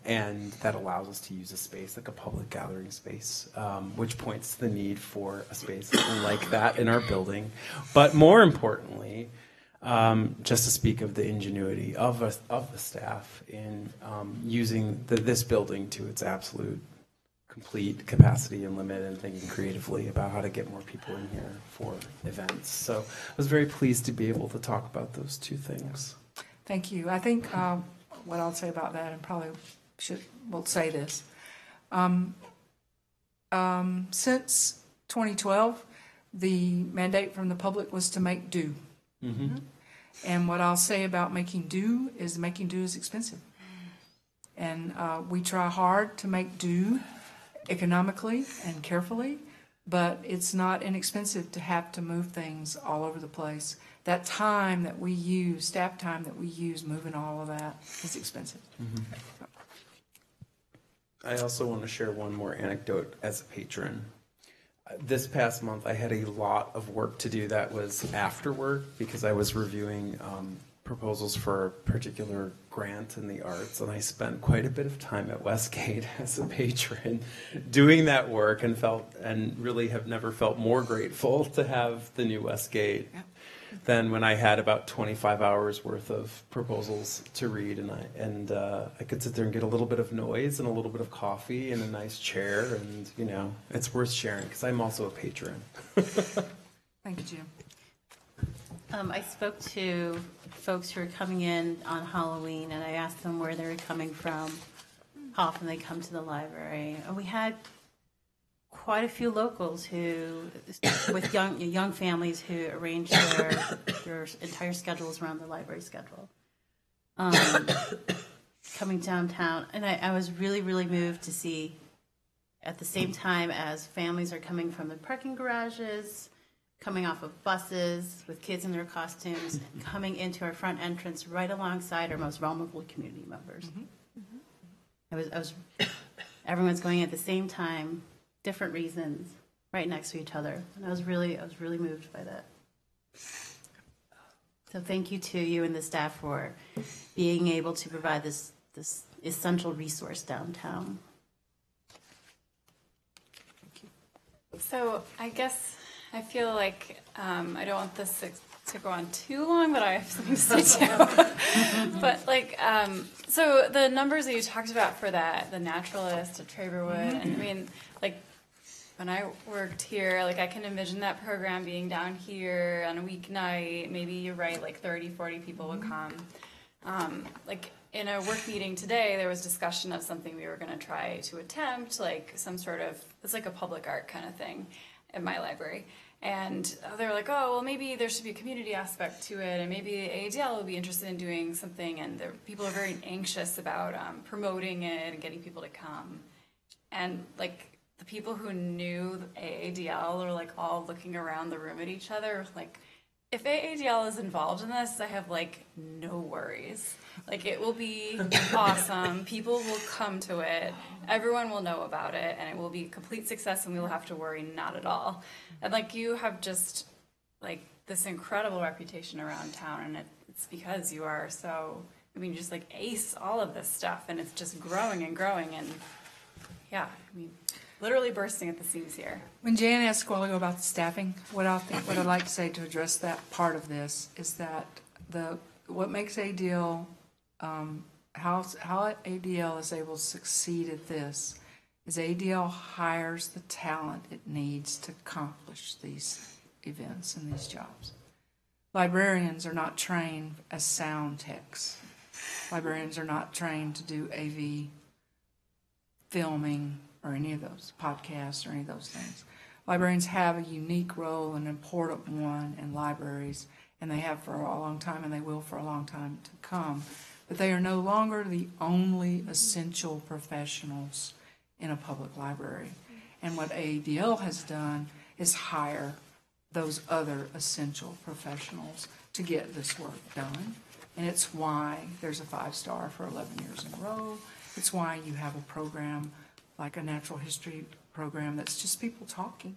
and that allows us to use a space like a public gathering space, which points to the need for a space like that in our building. But more importantly, just to speak of the ingenuity of the staff in using this building to its absolute complete capacity and limit, and thinking creatively about how to get more people in here for events. So I was very pleased to be able to talk about those two things. Thank you. I think what I'll say about that, and probably will say this. Since 2012, the mandate from the public was to make do. Mm-hmm. And what I'll say about making do is expensive. And we try hard to make do economically and carefully, but it's not inexpensive to have to move things all over the place. That time that we use, staff time that we use moving all of that is expensive. Mm-hmm. I also want to share one more anecdote as a patron. This past month, I had a lot of work to do that was after work because I was reviewing proposals for a particular grant in the arts, and I spent quite a bit of time at Westgate as a patron doing that work, and really have never felt more grateful to have the new Westgate than when I had about 25 hours worth of proposals to read, and I could sit there and get a little bit of noise and a little bit of coffee and a nice chair, and it's worth sharing because I'm also a patron. Thank you, Jim. I spoke to folks who were coming in on Halloween, and I asked them where they were coming from, how often they come to the library. And we had quite a few locals with young families who arranged their entire schedules around the library schedule. Coming downtown, and I was really, really moved to see, at the same time as families are coming from the parking garages, coming off of buses with kids in their costumes, coming into our front entrance right alongside our most vulnerable community members. Everyone's going at the same time, different reasons, right next to each other, and I was really moved by that. So thank you to you and the staff for being able to provide this essential resource downtown. So I guess I feel like I don't want this to go on too long, but I have something to say too. But so the numbers that you talked about for that, the Naturalist at Traverwood, and I mean, when I worked here, I can envision that program being down here on a weeknight. Maybe you're right, 30, 40 people would come. In a work meeting today, there was discussion of something we were going to try to attempt, some sort of, it's like a public art kind of thing in my library. And they were like, oh, well, maybe there should be a community aspect to it, and maybe AADL would be interested in doing something, and people are very anxious about promoting it and getting people to come. And, the people who knew AADL were, all looking around the room at each other, if AADL is involved in this, I have, no worries. It will be awesome. People will come to it. Everyone will know about it, and it will be a complete success, and we will have to worry not at all. And, you have just, this incredible reputation around town, and it's because you are so, you just, ace all of this stuff, and it's just growing and growing, and, yeah, literally bursting at the seams here. When Jan asked a while ago about the staffing, what I'd like to say to address that part of this is that what makes ADL, how ADL is able to succeed at this is ADL hires the talent it needs to accomplish these events and these jobs. librarians are not trained as sound techs. Librarians are not trained to do AV filming or any of those podcasts or any of those things. Librarians have a unique role, an important one in libraries, and they have for a long time, and they will for a long time to come. But they are no longer the only essential professionals in a public library. And what AADL has done is hire those other essential professionals to get this work done. And it's why there's a 5-star for 11 years in a row. It's why you have a program like a natural history program that's just people talking.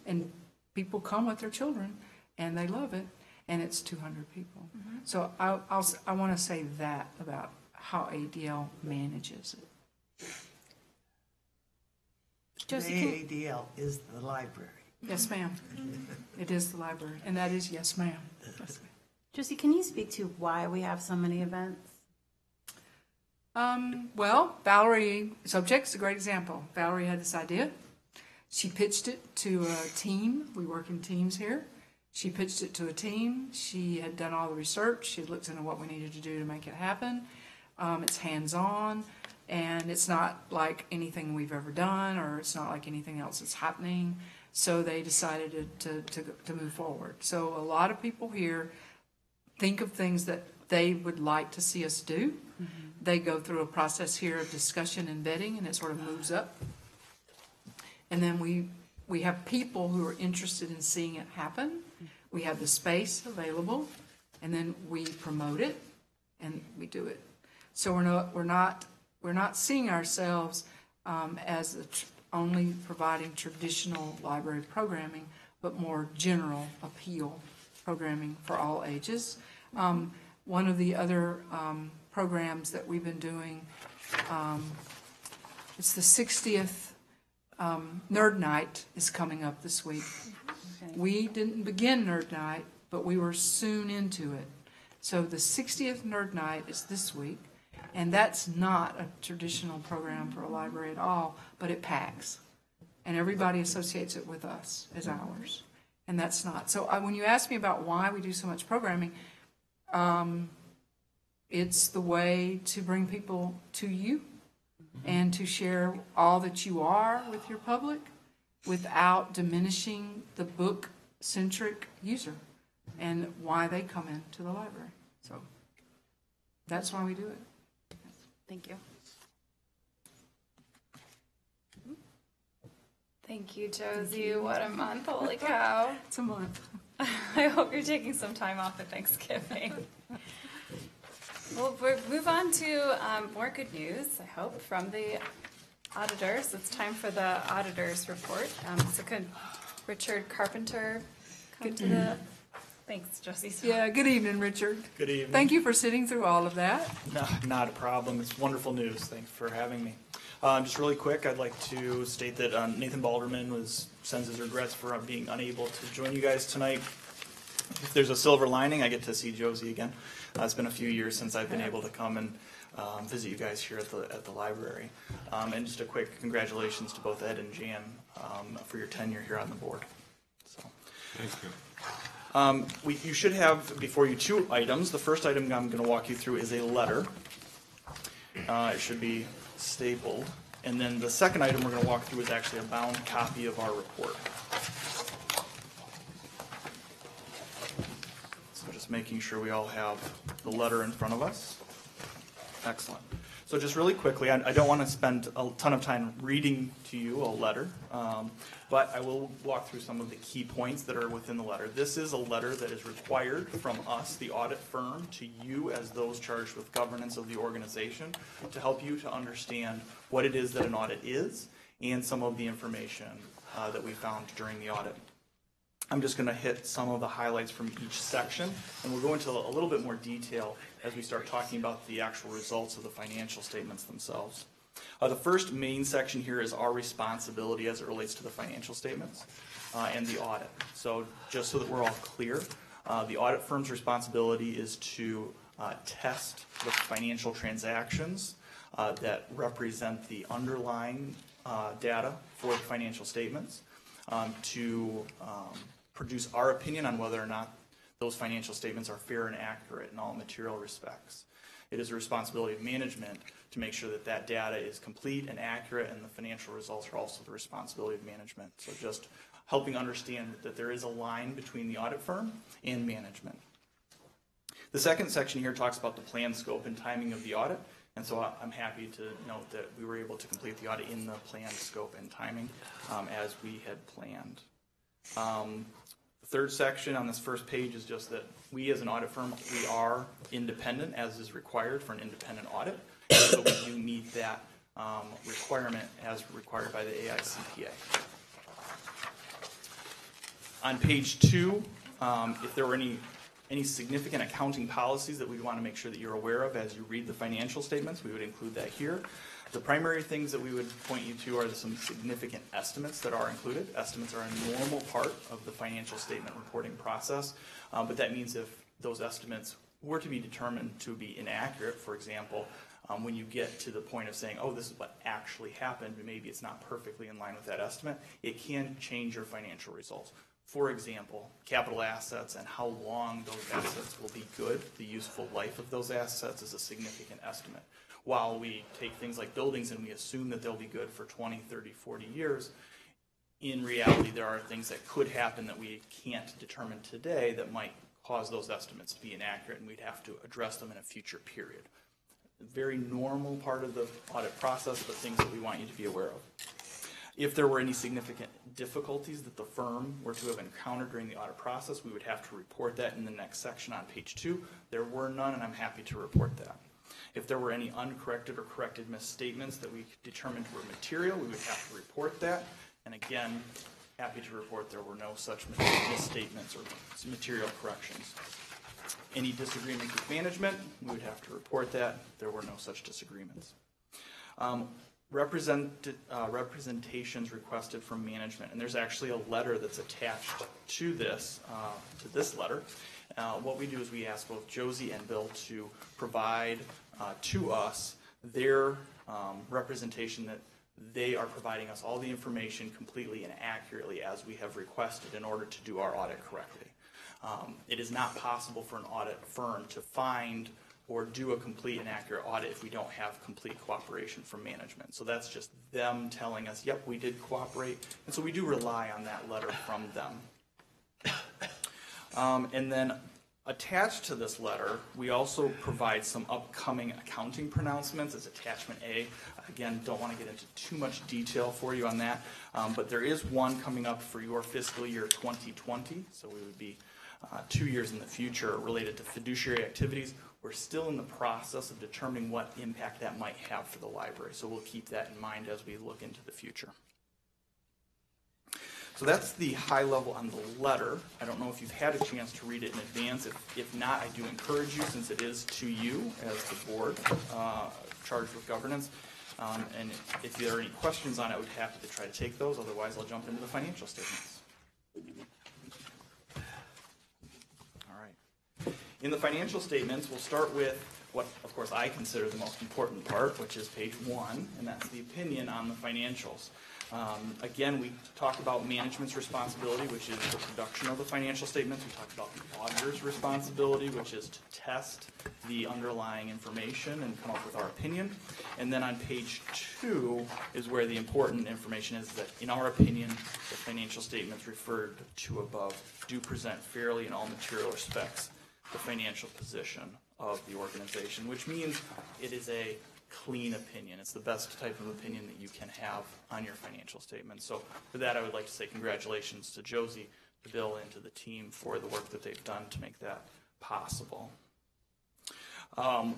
And people come with their children and they love it. And it's 200 people. So I want to say that about how ADL manages it. The AADL is the library. Yes, ma'am. It is the library, and that is yes, ma'am. Yes, ma'am. Josie, can you speak to why we have so many events? Well, Valerie Subject's a great example. Valerie had this idea. She pitched it to a team. We work in teams here. She pitched it to a team. She had done all the research. She looked into what we needed to do to make it happen. It's hands-on, and it's not like anything we've ever done, or it's not like anything else that's happening. So they decided to move forward. So a lot of people here think of things that they would like to see us do. They go through a process here of discussion and vetting, and it sort of moves up. And then we have people who are interested in seeing it happen. We have the space available, and then we promote it, and we do it. So we're not seeing ourselves as only providing traditional library programming, but more general appeal programming for all ages. One of the other programs that we've been doing, it's the 60th Nerd Night is coming up this week. We didn't begin Nerd Night, but we were soon into it. So the 60th Nerd Night is this week, and that's not a traditional program for a library at all, but it packs. And everybody associates it with us as ours. And that's not. So when you ask me about why we do so much programming, it's the way to bring people to you and to share all that you are with your public without diminishing the book-centric user and why they come into the library. So that's why we do it. Thank you. Thank you, Josie. What a month. Holy cow. It's a month. I hope you're taking some time off at Thanksgiving. We'll move on to more good news, I hope, from the auditors. It's time for the auditor's report. So could Richard Carpenter come to the... Thanks, Josie. Yeah, good evening, Richard. Good evening. Thank you for sitting through all of that. No, not a problem. It's wonderful news. Thanks for having me. Just really quick, I'd like to state that Nathan Balderman sends his regrets for being unable to join you guys tonight. If there's a silver lining, I get to see Josie again. It's been a few years since I've been able to come and visit you guys here at the library. And just a quick congratulations to both Ed and Jan for your tenure here on the board. So. Thank you. You should have before you 2 items. The first item I'm going to walk you through is a letter. It should be stapled. And then the second item we're going to walk through is actually a bound copy of our report. So just making sure we all have the letter in front of us. Excellent. So just really quickly, I don't want to spend a ton of time reading to you a letter, but I will walk through some of the key points that are within the letter. This is a letter that is required from us, the audit firm, to you as those charged with governance of the organization to help you to understand what it is that an audit is and some of the information that we found during the audit. I'm just going to hit some of the highlights from each section, and we'll go into a little bit more detail as we start talking about the actual results of the financial statements themselves. The first main section here is our responsibility as it relates to the financial statements and the audit. So just so that we're all clear, the audit firm's responsibility is to test the financial transactions that represent the underlying data for the financial statements, to produce our opinion on whether or not those financial statements are fair and accurate in all material respects. It is the responsibility of management to make sure that that data is complete and accurate, and the financial results are also the responsibility of management. So just helping understand that there is a line between the audit firm and management. The second section here talks about the plan, scope, and timing of the audit. And so I'm happy to note that we were able to complete the audit in the plan, scope, and timing as we had planned. The third section on this first page is just that we as an audit firm, we are independent as is required for an independent audit. And so we do meet that requirement as required by the AICPA. On page 2, if there were any significant accounting policies that we want to make sure that you're aware of as you read the financial statements, we would include that here. The primary things that we would point you to are some significant estimates that are included. Estimates are a normal part of the financial statement reporting process, but that means if those estimates were to be determined to be inaccurate, for example, when you get to the point of saying, oh, this is what actually happened, but maybe it's not perfectly in line with that estimate, it can change your financial results. For example, capital assets and how long those assets will be good, the useful life of those assets is a significant estimate. While we take things like buildings and we assume that they'll be good for 20, 30, 40 years, in reality there are things that could happen that we can't determine today that might cause those estimates to be inaccurate, and we'd have to address them in a future period. A very normal part of the audit process, but things that we want you to be aware of. If there were any significant difficulties that the firm were to have encountered during the audit process, we would have to report that in the next section on page 2. There were none, and I'm happy to report that. If there were any uncorrected or corrected misstatements that we determined were material, we would have to report that. And again, happy to report there were no such misstatements or material corrections. Any disagreements with management, we would have to report that. There were no such disagreements. Representations requested from management, and there's actually a letter that's attached to this letter. What we do is we ask both Josie and Bill to provide to us their representation that they are providing us all the information completely and accurately as we have requested in order to do our audit correctly. It is not possible for an audit firm to find or do a complete and accurate audit if we don't have complete cooperation from management. So that's just them telling us, yep, we did cooperate. And so we do rely on that letter from them. And then attached to this letter, we also provide some upcoming accounting pronouncements as attachment A. Again, don't want to get into too much detail for you on that, but there is one coming up for your fiscal year 2020. So we would be 2 years in the future related to fiduciary activities. We're still in the process of determining what impact that might have for the library, so we'll keep that in mind as we look into the future. So that's the high level on the letter. I don't know if you've had a chance to read it in advance. If not, I do encourage you, since it is to you as the board charged with governance. And if there are any questions on it, I would be happy to try to take those. Otherwise, I'll jump into the financial statements. In the financial statements, we'll start with what, of course, I consider the most important part, which is page 1, and that's the opinion on the financials. Again, we talked about management's responsibility, which is the production of the financial statements. We talked about the auditor's responsibility, which is to test the underlying information and come up with our opinion. And then on page 2 is where the important information is that, in our opinion, the financial statements referred to above do present fairly in all material respects the financial position of the organization, which means it is a clean opinion. It's the best type of opinion that you can have on your financial statement. So for that, I would like to say congratulations to Josie, to Bill, and to the team for the work that they've done to make that possible.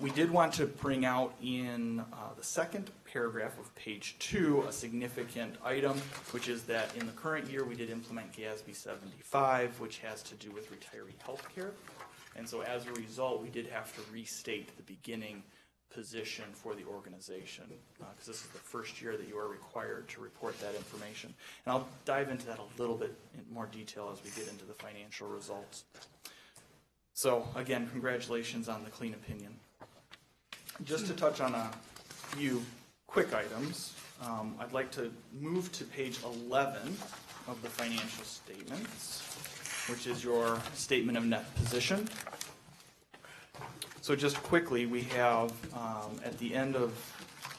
We did want to bring out in the second paragraph of page 2 a significant item, which is that in the current year we did implement GASB 75, which has to do with retiree health care. And so as a result, we did have to restate the beginning position for the organization, because this is the first year that you are required to report that information. And I'll dive into that a little bit in more detail as we get into the financial results. So again, congratulations on the clean opinion. Just to touch on a few quick items, I'd like to move to page 11 of the financial statements. which is your statement of net position. So just quickly, we have, at the end of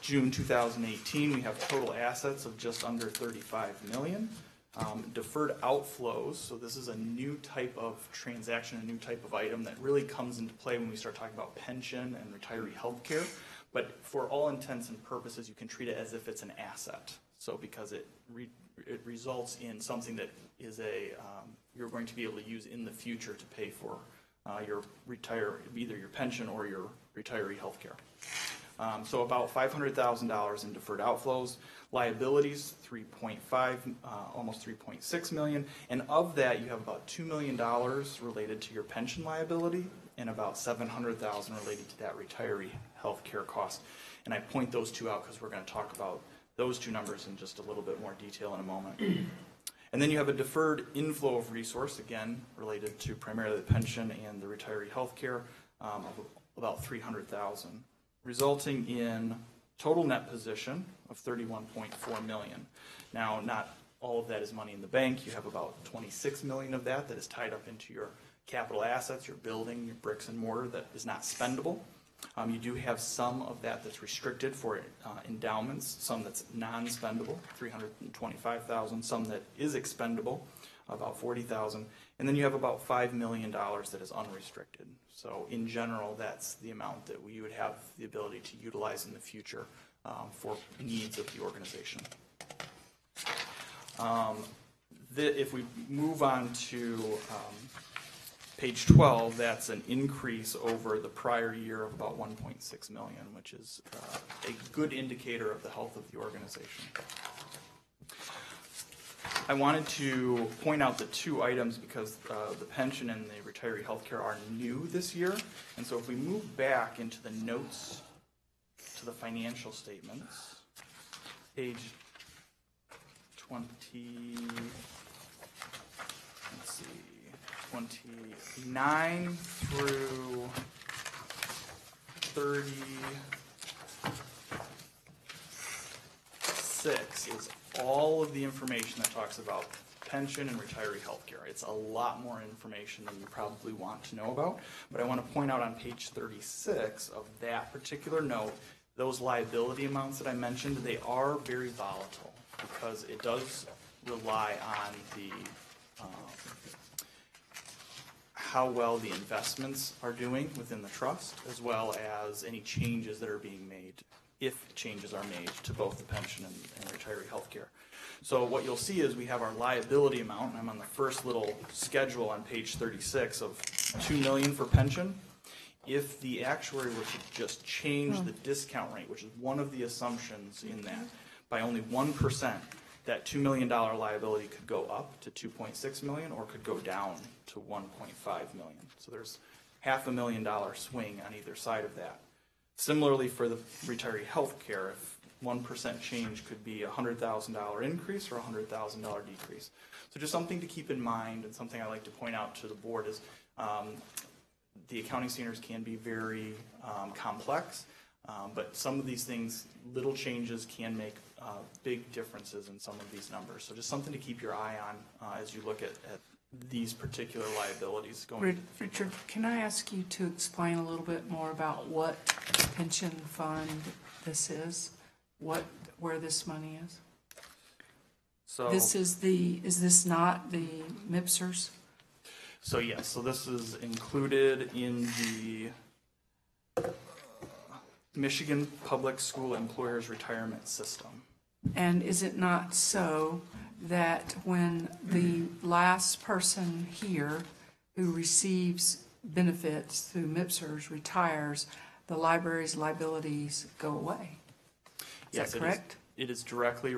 June 2018, we have total assets of just under 35 million. Deferred outflows, so this is a new type of transaction, a new type of item that really comes into play when we start talking about pension and retiree health care. But for all intents and purposes, you can treat it as if it's an asset. So because it results in something that is you're going to be able to use in the future to pay for your either your pension or your retiree health care. So about $500,000 in deferred outflows. Liabilities, 3.5, almost 3.6 million. And of that, you have about $2 million related to your pension liability and about $700,000 related to that retiree health care cost. And I point those two out because we're going to talk about those two numbers in just a little bit more detail in a moment. And then you have a deferred inflow of resource, again, related to primarily the pension and the retiree health care, of about $300,000, resulting in total net position of $31.4 million. Now, not all of that is money in the bank. You have about $26 million of that is tied up into your capital assets, your building, your bricks and mortar that is not spendable. You do have some of that that's restricted for endowments, some that's non-spendable, $325,000, some that is expendable, about $40,000, and then you have about $5 million that is unrestricted. So in general, that's the amount that we would have the ability to utilize in the future for needs of the organization. If we move on to page 12, that's an increase over the prior year of about 1.6 million, which is a good indicator of the health of the organization. I wanted to point out the two items because the pension and the retiree health care are new this year. And so if we move back into the notes to the financial statements, page 20, let's see, 29 through 36 is all of the information that talks about pension and retiree health care. It's a lot more information than you probably want to know about, but I want to point out on page 36 of that particular note, those liability amounts that I mentioned, they are very volatile because it does rely on the how well the investments are doing within the trust, as well as any changes that are being made, if changes are made to both the pension and retiree health care. So what you'll see is we have our liability amount, and I'm on the first little schedule on page 36 of $2 million for pension. If the actuary were to just change the discount rate, which is one of the assumptions in that, by only 1%, that $2 million liability could go up to $2.6 million or could go down to $1.5 million. So there's $500,000 swing on either side of that. Similarly for the retiree health care, if 1% change could be a $100,000 increase or a $100,000 decrease. So just something to keep in mind, and something I like to point out to the board is the accounting standards can be very complex, but some of these things, little changes can make big differences in some of these numbers. So just something to keep your eye on as you look at these particular liabilities going. Richard, can I ask you to explain a little bit more about what pension fund this is? Where this money is? So Is this not the MIPSers? So yes, so this is included in the Michigan Public School Employers Retirement System. And is it not so that when the last person here who receives benefits through MIPSers retires, the library's liabilities go away? Is that correct? It is directly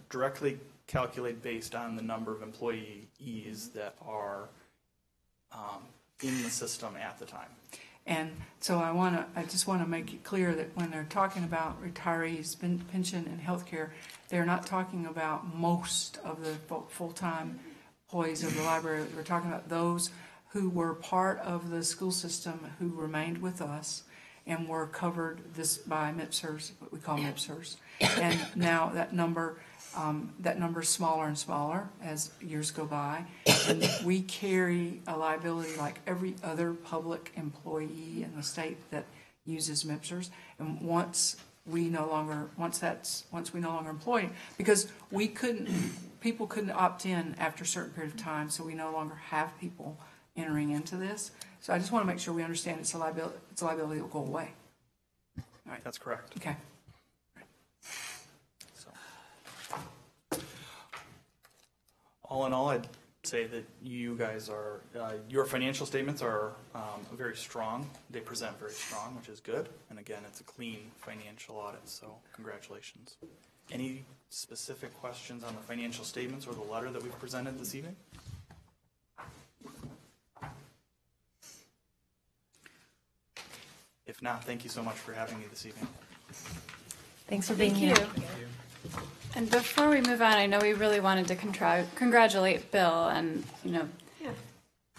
directly calculated based on the number of employees that are in the system at the time. And so I just want to make it clear that when they're talking about retirees, pension and health care, they're not talking about most of the full-time employees of the library. We're talking about those who were part of the school system who remained with us and were covered by MIPSers, what we call MIPSers. And now that number That number is smaller and smaller as years go by. And we carry a liability like every other public employee in the state that uses MIPSers. And once we no longer employ, because people couldn't opt in after a certain period of time, so we no longer have people entering into this. So I just want to make sure we understand it's a liability that will go away. All right, that's correct. Okay. So, all in all, I'd say that you guys are, your financial statements are very strong. They present very strong, which is good. And again, it's a clean financial audit, so congratulations. Any specific questions on the financial statements or the letter that we've presented this evening? If not, thank you so much for having me this evening. Thanks for being Thank here. you. And before we move on, I know we really wanted to congratulate Bill, and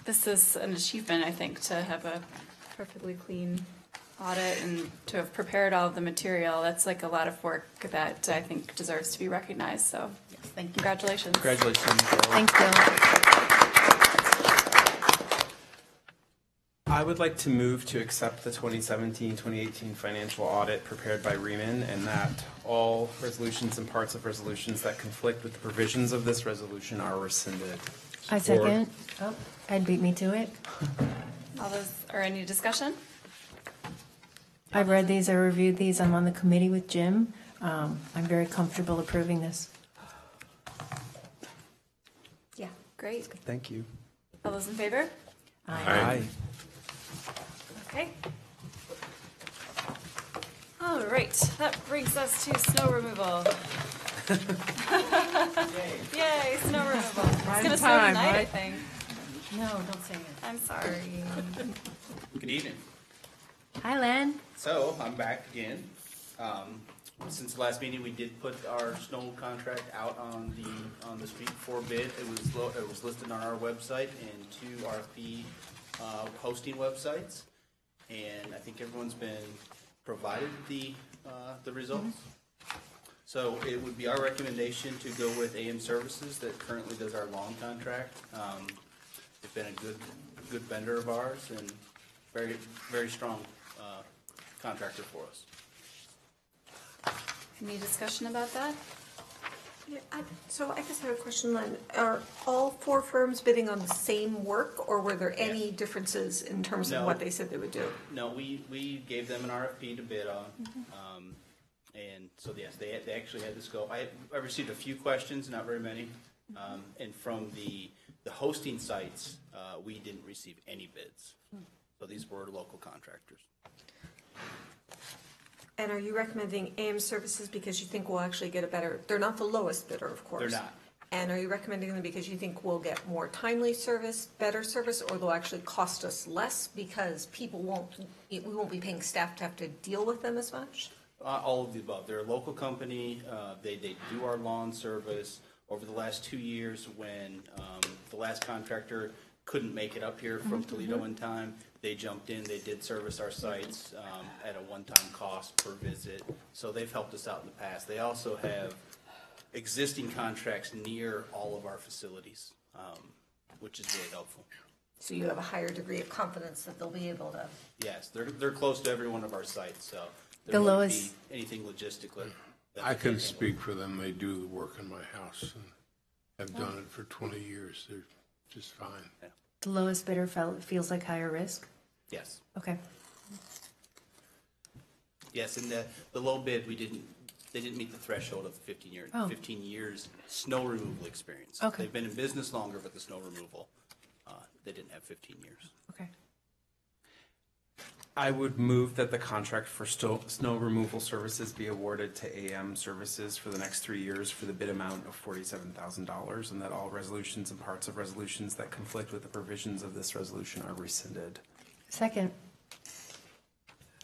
this is an achievement, I think, to have a perfectly clean audit and to have prepared all of the material. That's like a lot of work that I think deserves to be recognized. So, Yes, thank you. congratulations. Congratulations. Thanks, Bill. I would like to move to accept the 2017-2018 financial audit prepared by Riemann, and that all resolutions and parts of resolutions that conflict with the provisions of this resolution are rescinded. I second. Oh, Ed beat me to it. All those, or any discussion? I've read these, I reviewed these, I'm on the committee with Jim. I'm very comfortable approving this. Yeah, great. Thank you. All those in favor? Aye. Okay. All right, that brings us to snow removal. Yay, snow removal. It's Right gonna in snow time, tonight, I right? think. No, don't say it. I'm sorry. Good evening. Hi, Len. So, I'm back again. Since the last meeting, we did put our snow contract out on the street for bid. It was listed on our website and two RFP hosting websites. And I think everyone's been provided the results. So it would be our recommendation to go with AM Services that currently does our lawn contract. They've been a good vendor of ours and very, very strong contractor for us. Any discussion about that? Yeah, so I guess I have a question, Len. Are all four firms bidding on the same work, or were there any differences in terms of No. what they said they would do? No, we gave them an RFP to bid on. And so, yes, they actually had the scope. I received a few questions, not very many. And from the hosting sites, we didn't receive any bids. So these were local contractors. And are you recommending AM Services because you think we'll actually get a better, they're not the lowest bidder, of course. They're not. And are you recommending them because you think we'll get more timely service, better service, or they'll actually cost us less because we won't be paying staff to have to deal with them as much? All of the above. They're a local company. They do our lawn service. Over the last 2 years, when the last contractor couldn't make it up here from Toledo in time, they jumped in. They did service our sites at a one-time cost per visit. So they've helped us out in the past. They also have existing contracts near all of our facilities, which is really helpful. So you have a higher degree of confidence that they'll be able to. Yes, they're close to every one of our sites, so The there wouldn't lowest- be anything logistically. that I they can can't speak for them. They do the work in my house and have done it for 20 years. They're just fine. The lowest bidder feels like higher risk? handle. Yes, Okay. yes, and the low bid, they didn't meet the threshold of 15 years snow removal experience. Okay. They've been in business longer, but the snow removal, they didn't have 15 years. Okay. I would move that the contract for snow removal services be awarded to AM Services for the next 3 years for the bid amount of $47,000, and that all resolutions and parts of resolutions that conflict with the provisions of this resolution are rescinded. Second.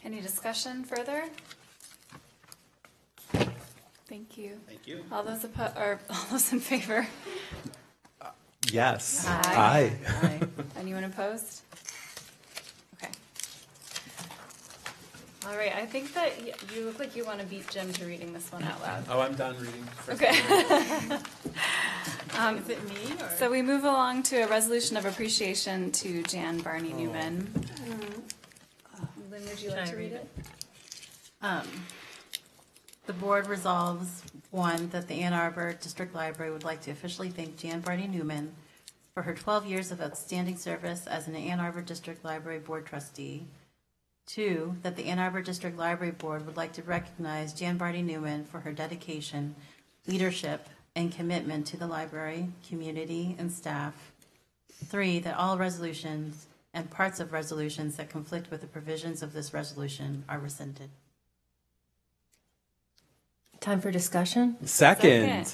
Any discussion further? Thank you. Thank you. All those all those in favor? Yes. Aye. Aye. Anyone opposed? Okay. All right, I think that you look like you want to beat Jim to reading this one out loud. Oh, I'm done reading. Okay. Is it me or? So we move along to a resolution of appreciation to Jan Barney Newman. Lynn, would you Should like I to read read it? The board resolves, one, that the Ann Arbor District Library would like to officially thank Jan Barney Newman for her 12 years of outstanding service as an Ann Arbor District Library Board trustee. Two, that the Ann Arbor District Library Board would like to recognize Jan Barney Newman for her dedication, leadership, and commitment to the library, community, and staff. Three, that all resolutions and parts of resolutions that conflict with the provisions of this resolution are rescinded. Time for discussion? Second.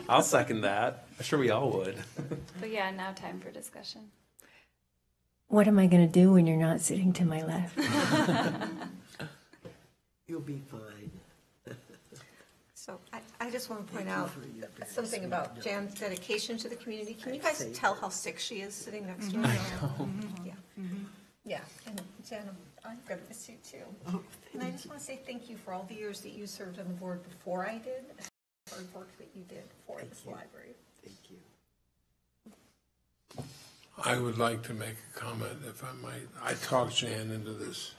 I'll second that. I'm sure we all would. But yeah, now time for discussion. What am I going to do when you're not sitting to my left? You'll be fine. So I just want to point out something about Jan's dedication to the community. Can you guys tell how sick she is sitting next to me? Yeah. Yeah, and Jan, I'm going to miss you too. And I just want to say thank you for all the years that you served on the board before I did, the hard work that you did for this library. Thank you. I would like to make a comment, if I might. I talked Jan into this.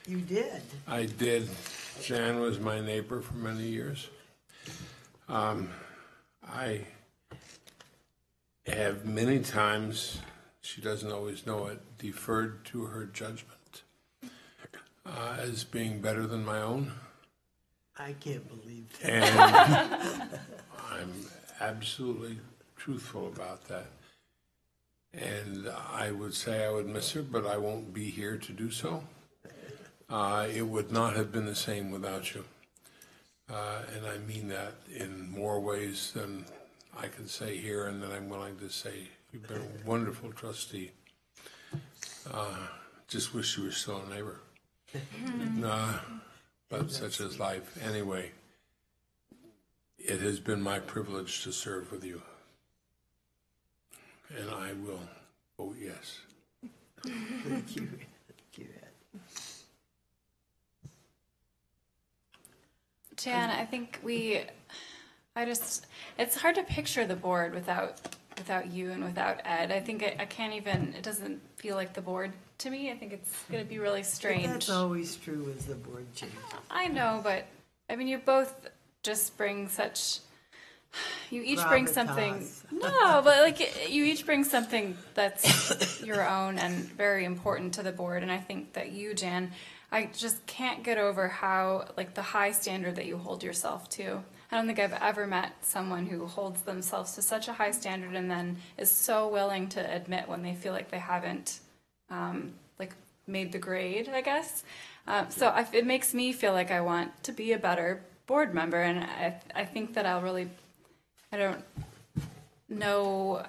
You did. I did. Jan was my neighbor for many years. I have many times, she doesn't always know it, deferred to her judgment as being better than my own. I can't believe that. And I'm absolutely truthful about that. And I would say I would miss her, but I won't be here to do so. It would not have been the same without you. And I mean that in more ways than I can say here and that I'm willing to say. You've been a wonderful trustee. Just wish you were still a neighbor. But such is life. Anyway, it has been my privilege to serve with you. And I will vote yes. Thank you. Thank you, Ed. Jan, I think it's hard to picture the board without you and without Ed. I think I can't even, it doesn't feel like the board to me. I think it's going to be really strange. But that's always true as the board changes. I know, but I mean, you both just bring such, you each bring something, Gravitas. no, but like you each bring something that's your own and very important to the board. And I think that you, Jan, I just can't get over how, like, the high standard that you hold yourself to. I don't think I've ever met someone who holds themselves to such a high standard and then is so willing to admit when they feel like they haven't, like, made the grade, I guess. So it makes me feel like I want to be a better board member, and I think that I don't know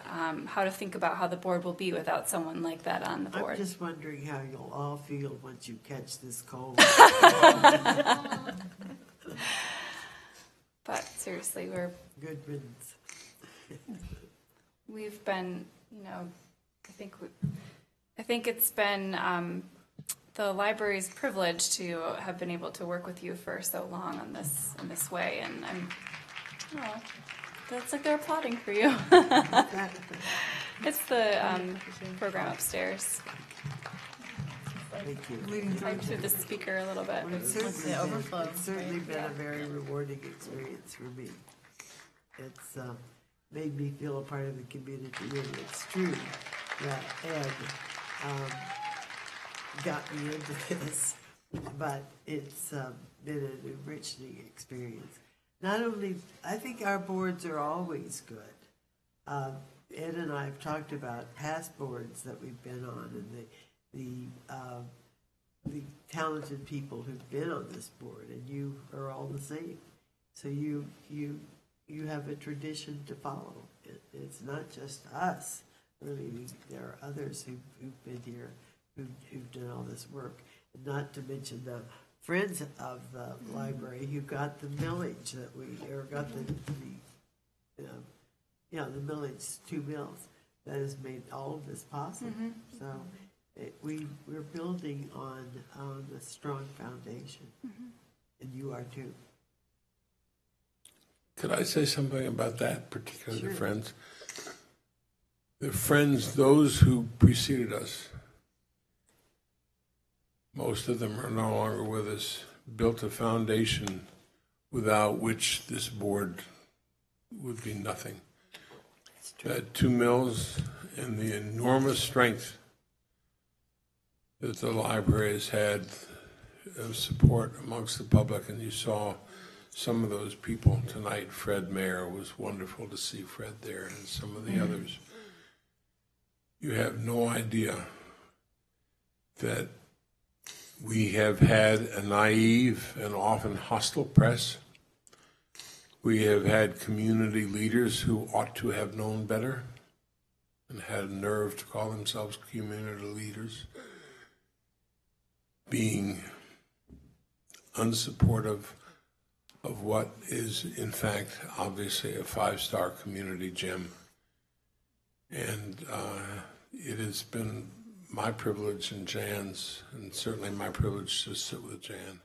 how to think about how the board will be without someone like that on the board. I'm just wondering how you'll all feel once you catch this cold. But seriously, Good riddance. we've been, I think it's been the library's privilege to have been able to work with you for so long on this in this way, and that's like they're applauding for you. It's the program upstairs. Thank you. Typed through the speaker a little bit. It's certainly been a very rewarding experience for me. It's made me feel a part of the community, and it's true that Ed got me into this, but it's been an enriching experience. Not only, I think our boards are always good. Ed and I have talked about past boards that we've been on, and the talented people who've been on this board, and you are all the same. So you have a tradition to follow. It's not just us. Really, there are others who've been here, who've done all this work. Not to mention the friends of the library who got the millage that got the millage 2 mills that has made all of this possible. So we're building on a strong foundation, and you are too. Could I say something about that, particularly Sure. the Friends? The Friends, those who preceded us, most of them are no longer with us, built a foundation without which this board would be nothing. That 2 mills and the enormous strength that the library has had of support amongst the public, and you saw some of those people tonight. Fred Mayer, was wonderful to see Fred there, and some of the others. You have no idea that we have had a naive and often hostile press. We have had community leaders who ought to have known better and had a nerve to call themselves community leaders, being unsupportive of what is, in fact, obviously a 5-star community gem. And it has been my privilege and Jan's, and certainly my privilege to sit with Jan.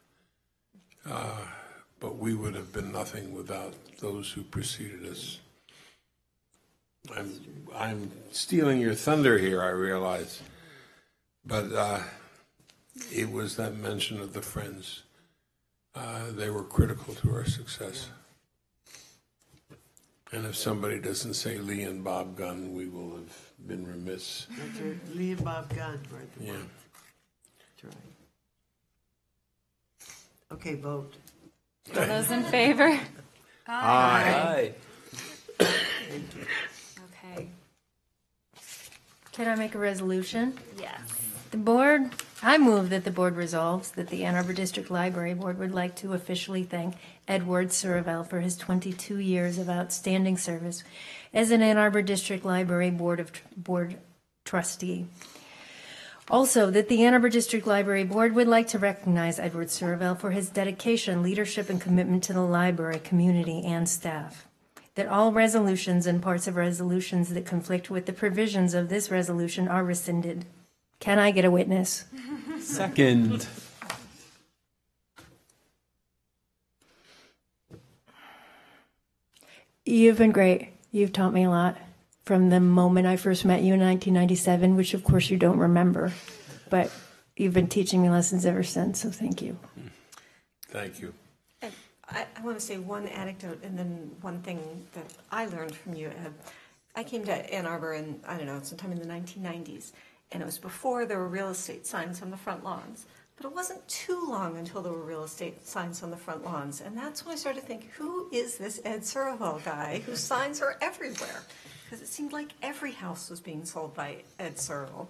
But we would have been nothing without those who preceded us. I'm stealing your thunder here, I realize. But it was that mention of the Friends. They were critical to our success. And if somebody doesn't say Lee and Bob Gunn, we will have been remiss. That's right. Lee and Bob Gunn were the Yeah. ones. That's right. Okay, vote. All those in favor? Aye. Thank you. Okay. Can I make a resolution? Yes. I move that the board resolves that the Ann Arbor District Library Board would like to officially thank Edward Suravel for his 22 years of outstanding service as an Ann Arbor District Library Board trustee. Also, that the Ann Arbor District Library Board would like to recognize Edward Suravel for his dedication, leadership, and commitment to the library, community, and staff. That all resolutions and parts of resolutions that conflict with the provisions of this resolution are rescinded. Can I get a witness? Second. You've been great. You've taught me a lot from the moment I first met you in 1997, which of course you don't remember, but you've been teaching me lessons ever since, so thank you. Thank you. And I want to say one anecdote and then one thing that I learned from you, Ed. I came to Ann Arbor in, I don't know, sometime in the 1990s, and it was before there were real estate signs on the front lawns. But it wasn't too long until there were real estate signs on the front lawns. And that's when I started to think, who is this Ed Suravel guy whose signs are everywhere? Because it seemed like every house was being sold by Ed Suravel.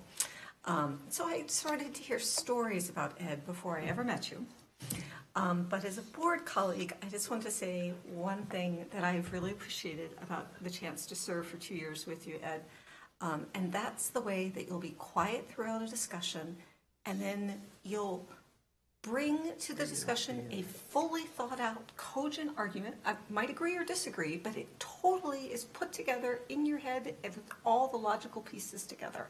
So I started to hear stories about Ed before I ever met you. But as a board colleague, I just want to say one thing that I've really appreciated about the chance to serve for 2 years with you, Ed. And that's the way that you'll be quiet throughout a discussion, and then you'll bring to the discussion a fully thought out, cogent argument. I might agree or disagree, but it totally is put together in your head with all the logical pieces together.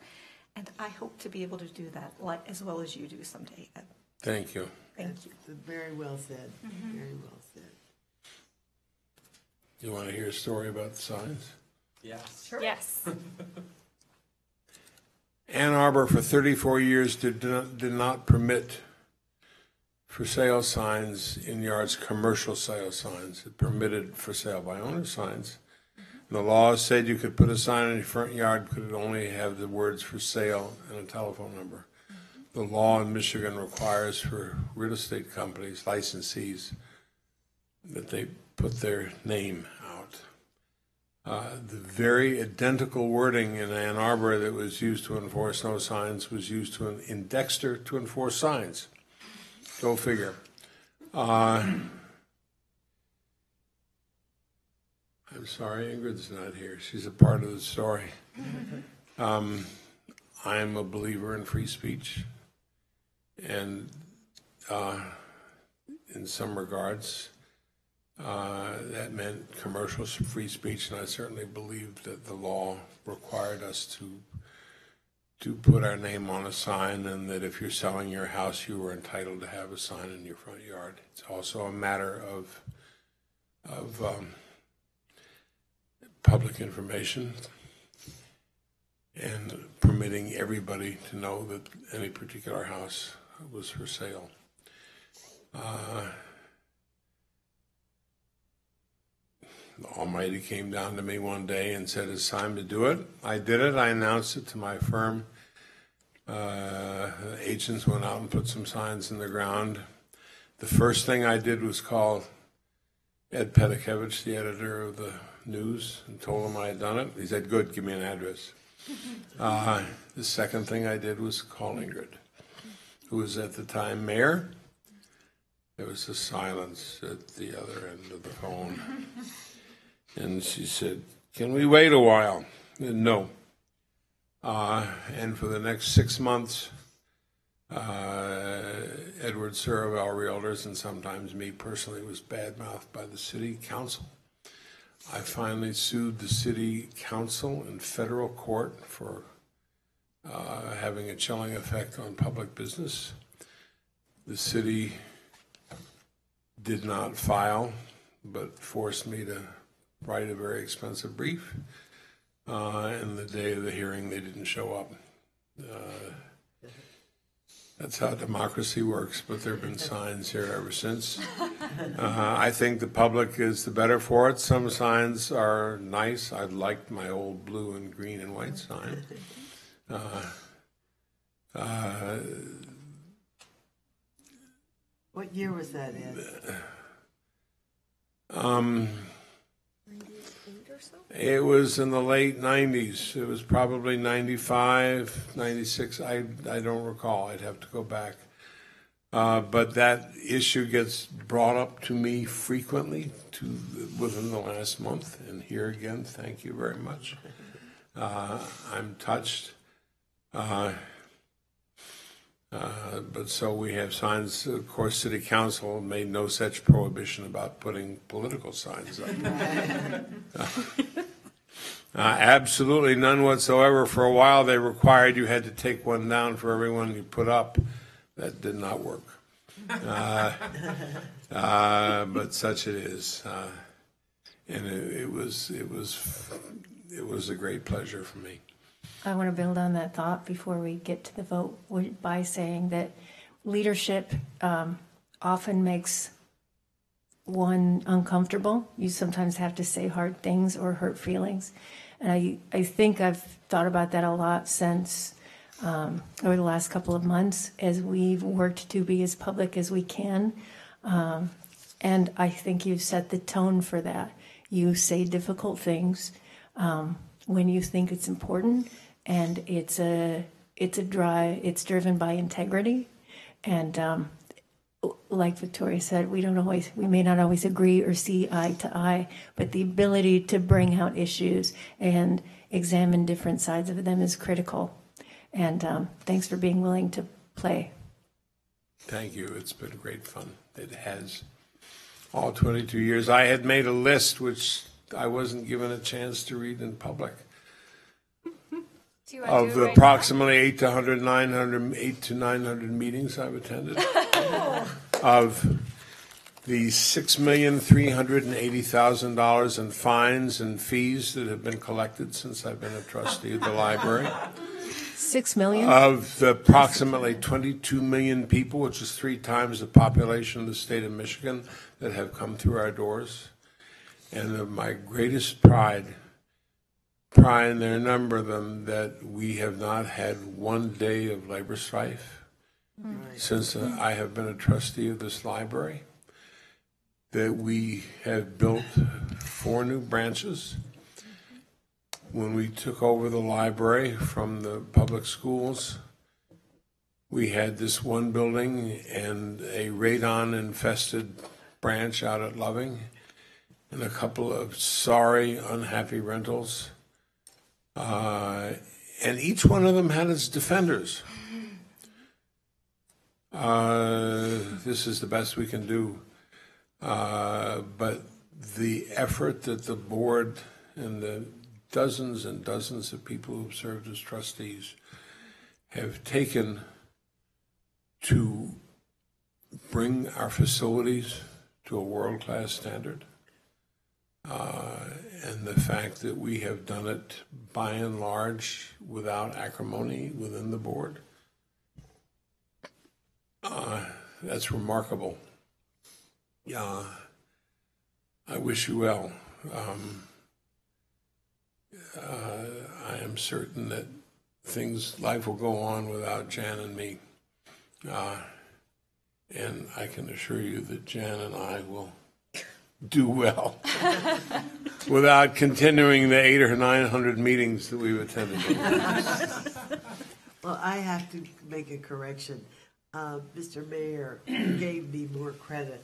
And I hope to be able to do that as well as you do someday, Ed. Thank you. Thank you. Very well said. Very well said. You want to hear a story about the signs? Yes. Sure. Yes. Ann Arbor for 34 years did not permit for sale signs in yards, commercial sale signs. It permitted for sale by owner signs. And the law said you could put a sign in your front yard, could it only have the words for sale and a telephone number. The law in Michigan requires for real estate companies, licensees, that they put their name out. The very identical wording in Ann Arbor that was used to enforce no signs was used in Dexter to enforce signs. Go figure. I'm sorry, Ingrid's not here. She's a part of the story. I'm a believer in free speech. And in some regards, that meant commercial free speech, and I certainly believed that the law required us to put our name on a sign, and that if you're selling your house, you were entitled to have a sign in your front yard. It's also a matter of public information and permitting everybody to know that any particular house was for sale. The Almighty came down to me one day and said, it's time to do it. I did it. I announced it to my firm. Agents went out and put some signs in the ground. The first thing I did was call Ed Pedikevich, the editor of the News, and told him I had done it. He said, good, give me an address. The second thing I did was call Ingrid, who was at the time mayor. There was a silence at the other end of the phone. And she said, can we wait a while? And no. And for the next 6 months, Edward Suravel Realtors, and sometimes me personally, was badmouthed by the city council. I finally sued the city council in federal court for having a chilling effect on public business. The city did not file, but forced me to write a very expensive brief. And the day of the hearing, they didn't show up. That's how democracy works, but there have been signs here ever since. I think the public is the better for it. Some signs are nice. I liked my old blue and green and white sign. What year was that in? 98 or so? It was in the late 90s. It was probably 95, 96. I don't recall. I'd have to go back. But that issue gets brought up to me frequently within the last month. And here again, thank you very much. I'm touched. But so we have signs. Of course, City Council made no such prohibition about putting political signs up. Absolutely none whatsoever. For a while, they required you had to take one down for everyone you put up. That did not work. But such it is. And it was a great pleasure for me. I want to build on that thought before we get to the vote by saying that leadership often makes one uncomfortable. You sometimes have to say hard things or hurt feelings. And I think I've thought about that a lot since over the last couple of months as we've worked to be as public as we can. And I think you've set the tone for that. You say difficult things when you think it's important. And it's driven by integrity, and like Victoria said, we may not always agree or see eye to eye, but the ability to bring out issues and examine different sides of them is critical. And thanks for being willing to play. Thank you. It's been great fun. It has. All 22 years. I had made a list which I wasn't given a chance to read in public. Of the approximately 8 to 900 meetings I've attended, of the $6,380,000 in fines and fees that have been collected since I've been a trustee of the library, 6 million? of the approximately 22 million people, which is 3 times the population of the state of Michigan, that have come through our doors, and of my greatest pride, and there are a number of them, that we have not had one day of labor strife since I have been a trustee of this library, that we have built 4 new branches. When we took over the library from the public schools, we had this one building and a radon-infested branch out at Loving, and a couple of sorry, unhappy rentals. And each one of them had its defenders. This is the best we can do. But the effort that the board and the dozens and dozens of people who've served as trustees have taken to bring our facilities to a world-class standard. And the fact that we have done it by and large without acrimony within the board, that's remarkable. Yeah, I wish you well. I am certain that life will go on without Jan and me. And I can assure you that Jan and I will do well without continuing the 800 or 900 meetings that we've attended. Well, I have to make a correction. Mr. Mayor gave me more credit.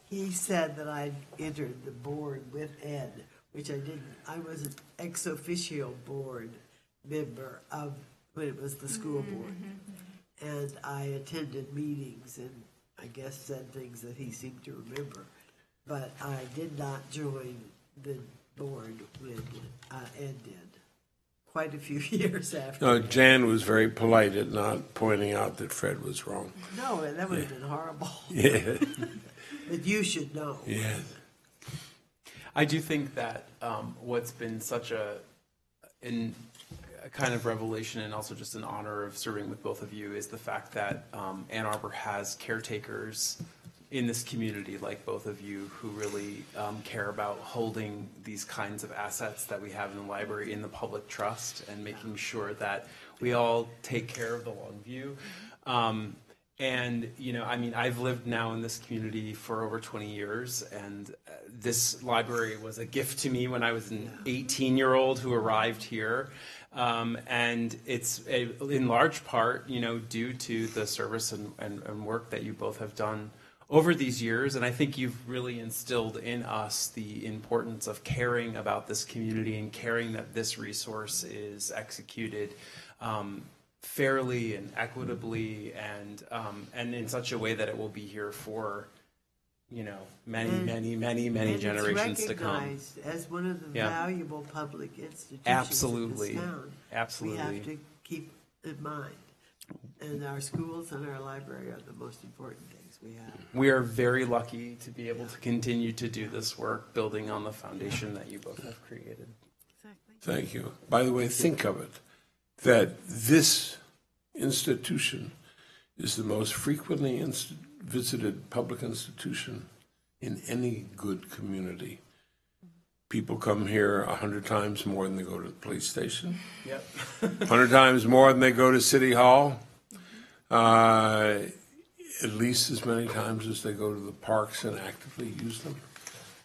He said that I entered the board with Ed, which I didn't. I was an ex officio board member of when it was the school board. And I attended meetings and I guess said things that he seemed to remember. But I did not join the board when Ed did. Quite a few years after. No, Jan was very polite at not pointing out that Fred was wrong. No, that would have been horrible. Yeah. But you should know. Yeah. I do think that what's been such a kind of revelation and also just an honor of serving with both of you is the fact that Ann Arbor has caretakers in this community like both of you who really care about holding these kinds of assets that we have in the library in the public trust and making sure that we all take care of the long view. And, you know, I mean, I've lived now in this community for over 20 years, and this library was a gift to me when I was an 18-year-old who arrived here. And it's in large part, you know, due to the service and work that you both have done over these years. And I think you've really instilled in us the importance of caring about this community and caring that this resource is executed fairly and equitably and in such a way that it will be here for, you know, many generations to come. It's recognized as one of the valuable public institutions Absolutely. in this town. Absolutely. We have to keep in mind. And our schools and our library are the most important things we have. We are very lucky to be able to continue to do this work, building on the foundation that you both have created. Exactly. Thank you. By the way, think of it, that this institution is the most frequently visited public institution in any good community. People come here 100 times more than they go to the police station. Yep. 100 times more than they go to City Hall. At least as many times as they go to the parks and actively use them.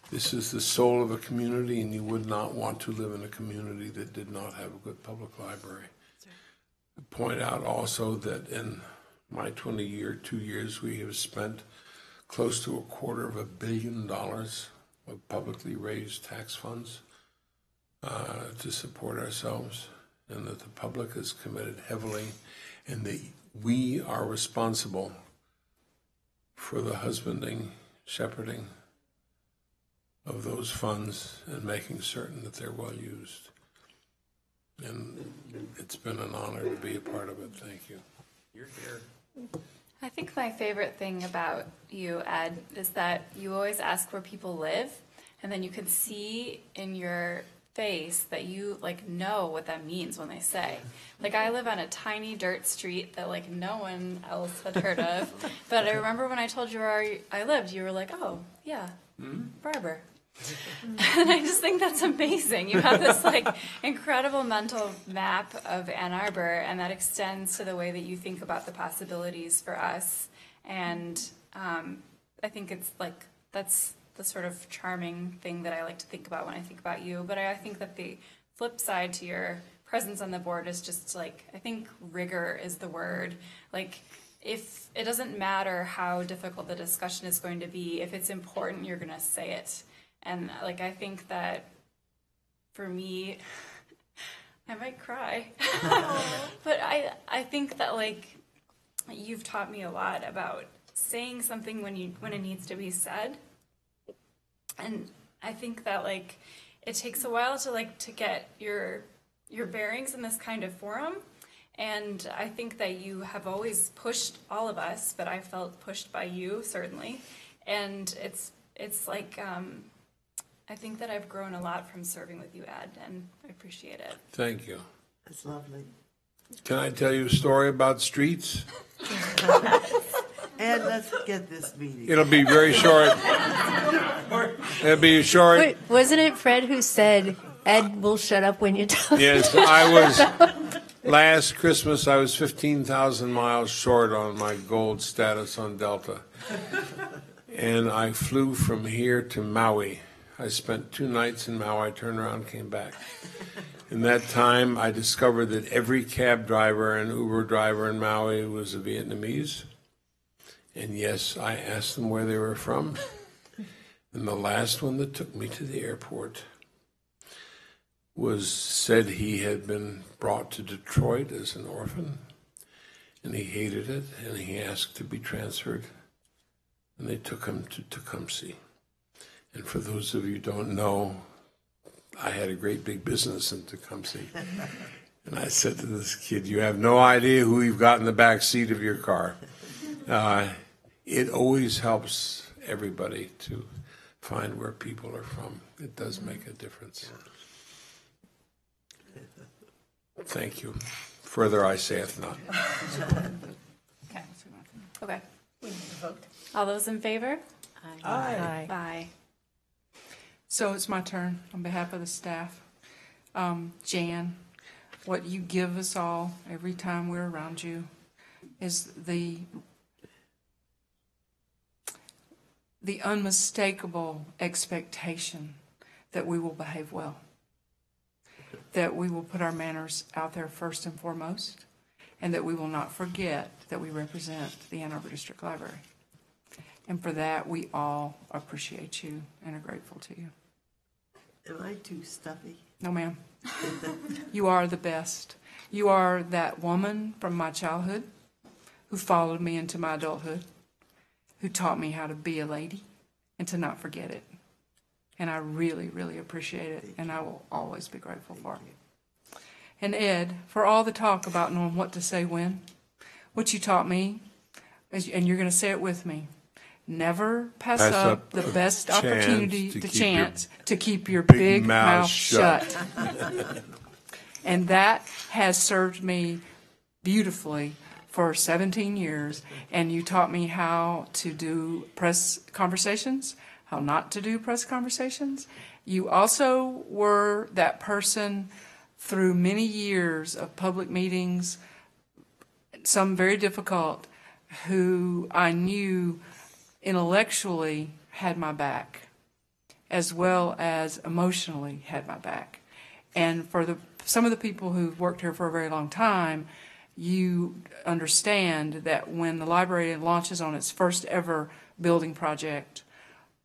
This is the soul of a community, and you would not want to live in a community that did not have a good public library. Point out also that in my 2 years, we have spent close to $250 million of publicly raised tax funds to support ourselves, and that the public is committed heavily, and that we are responsible for the husbanding, shepherding of those funds and making certain that they're well used. And it's been an honor to be a part of it. Thank you. You're here. I think my favorite thing about you, Ed, is that you always ask where people live, and then you can see in your face that you like know what that means when they say. Like, I live on a tiny dirt street that like no one else had heard of, but I remember when I told you where I lived, you were like, "Oh, yeah, Barber." And I just think that's amazing. You have this like incredible mental map of Ann Arbor, and that extends to the way that you think about the possibilities for us. And I think it's like that's the sort of charming thing that I like to think about when I think about you. But I think that the flip side to your presence on the board is just like, I think rigor is the word. Like, if it doesn't matter how difficult the discussion is going to be, if it's important, you're going to say it. And like, I think that for me, I might cry, but I think that like, you've taught me a lot about saying something when it needs to be said. And I think that like, it takes a while to get your bearings in this kind of forum. And I think that you have always pushed all of us, but I felt pushed by you, certainly. And it's like, I think that I've grown a lot from serving with you, Ed, and I appreciate it. Thank you. That's lovely. Can I tell you a story about streets? And let's get this meeting. It'll be very short. It'll be short. Wait, wasn't it Fred who said, Ed will shut up when you talk? Yes, I was, last Christmas, I was 15,000 miles short on my gold status on Delta. And I flew from here to Maui. I spent 2 nights in Maui, I turned around, came back. In that time, I discovered that every cab driver and Uber driver in Maui was a Vietnamese. And yes, I asked them where they were from. And the last one that took me to the airport said he had been brought to Detroit as an orphan, and he hated it, and he asked to be transferred. And they took him to Tecumseh. And for those of you who don't know, I had a great big business in Tecumseh. And I said to this kid, you have no idea who you've got in the back seat of your car. It always helps everybody to find where people are from. It does make a difference. Thank you. Further I saith not. Okay. Okay. We need to vote. All those in favor? Aye. Aye. So it's my turn on behalf of the staff. Jan, what you give us all every time we're around you is the unmistakable expectation that we will behave well, that we will put our manners out there first and foremost, and that we will not forget that we represent the Ann Arbor District Library. And for that, we all appreciate you and are grateful to you. Am I too stuffy? No, ma'am. You are the best. You are that woman from my childhood who followed me into my adulthood, who taught me how to be a lady and to not forget it. And I really, really appreciate it, and I will always be grateful for it. And Ed, for all the talk about knowing what to say when, what you taught me, and you're going to say it with me, never pass up the best opportunity, the chance to keep your big mouth shut. And that has served me beautifully for 17 years. And you taught me how to do press conversations, how not to do press conversations. You also were that person through many years of public meetings, some very difficult, who I knew intellectually had my back, as well as emotionally had my back. And for some of the people who've worked here for a very long time, you understand that when the library launches on its first ever building project,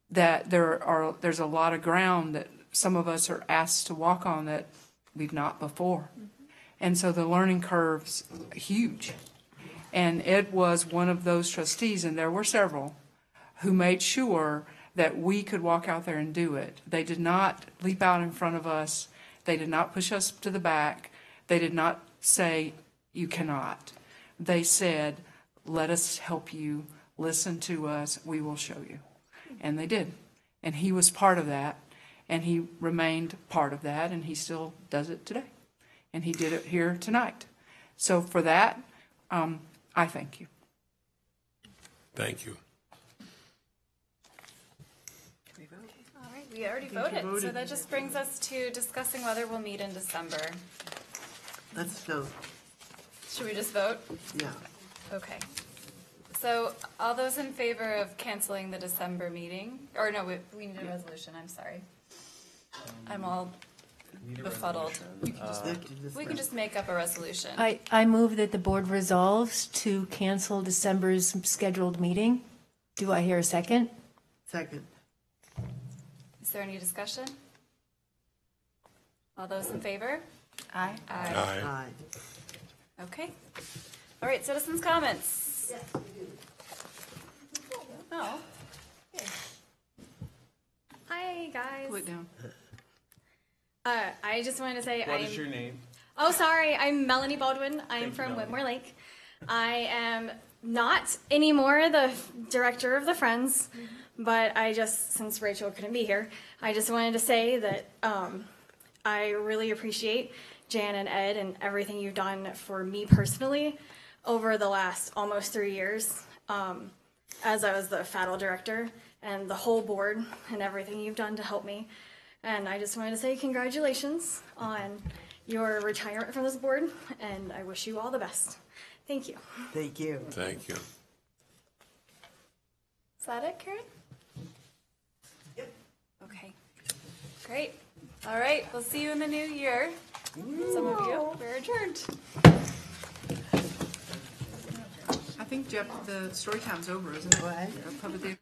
that there's a lot of ground that some of us are asked to walk on that we've not before. And so the learning curve's huge. And Ed was one of those trustees, and there were several, who made sure that we could walk out there and do it. They did not leap out in front of us. They did not push us to the back. They did not say, you cannot. They said, let us help you. Listen to us. We will show you. And they did. And he was part of that. And he remained part of that. And he still does it today. And he did it here tonight. So for that, I thank you. Thank you. All right, we already voted, so that just brings us to discussing whether we'll meet in December. Let's go. Should we just vote? Yeah. Okay. So all those in favor of canceling the December meeting, or no, we need a resolution, I'm sorry. I'm all befuddled. We can just make up a resolution. I move that the board resolves to cancel December's scheduled meeting. Do I hear a second? Second. Is there any discussion? All those in favor? Aye. Aye. Aye. Okay. All right, citizens' comments. Yes, we do. Oh. Okay. Hi, guys. Pull it down. I just wanted to say What is your name? Oh, sorry. I'm Melanie Baldwin. I'm from Whitmore Lake. I am not anymore the director of the Friends, but since Rachel couldn't be here, I just wanted to say that I really appreciate Jan and Ed and everything you've done for me personally over the last almost 3 years, as I was the FADL director, and the whole board and everything you've done to help me. And I just wanted to say congratulations on your retirement from this board, and I wish you all the best. Thank you. Thank you. Thank you. Is that it, Karen? Yep. Okay. Great. All right. We'll see you in the new year. Some of you. We're adjourned. I think, Jeff, the story time's over, isn't it? What? Public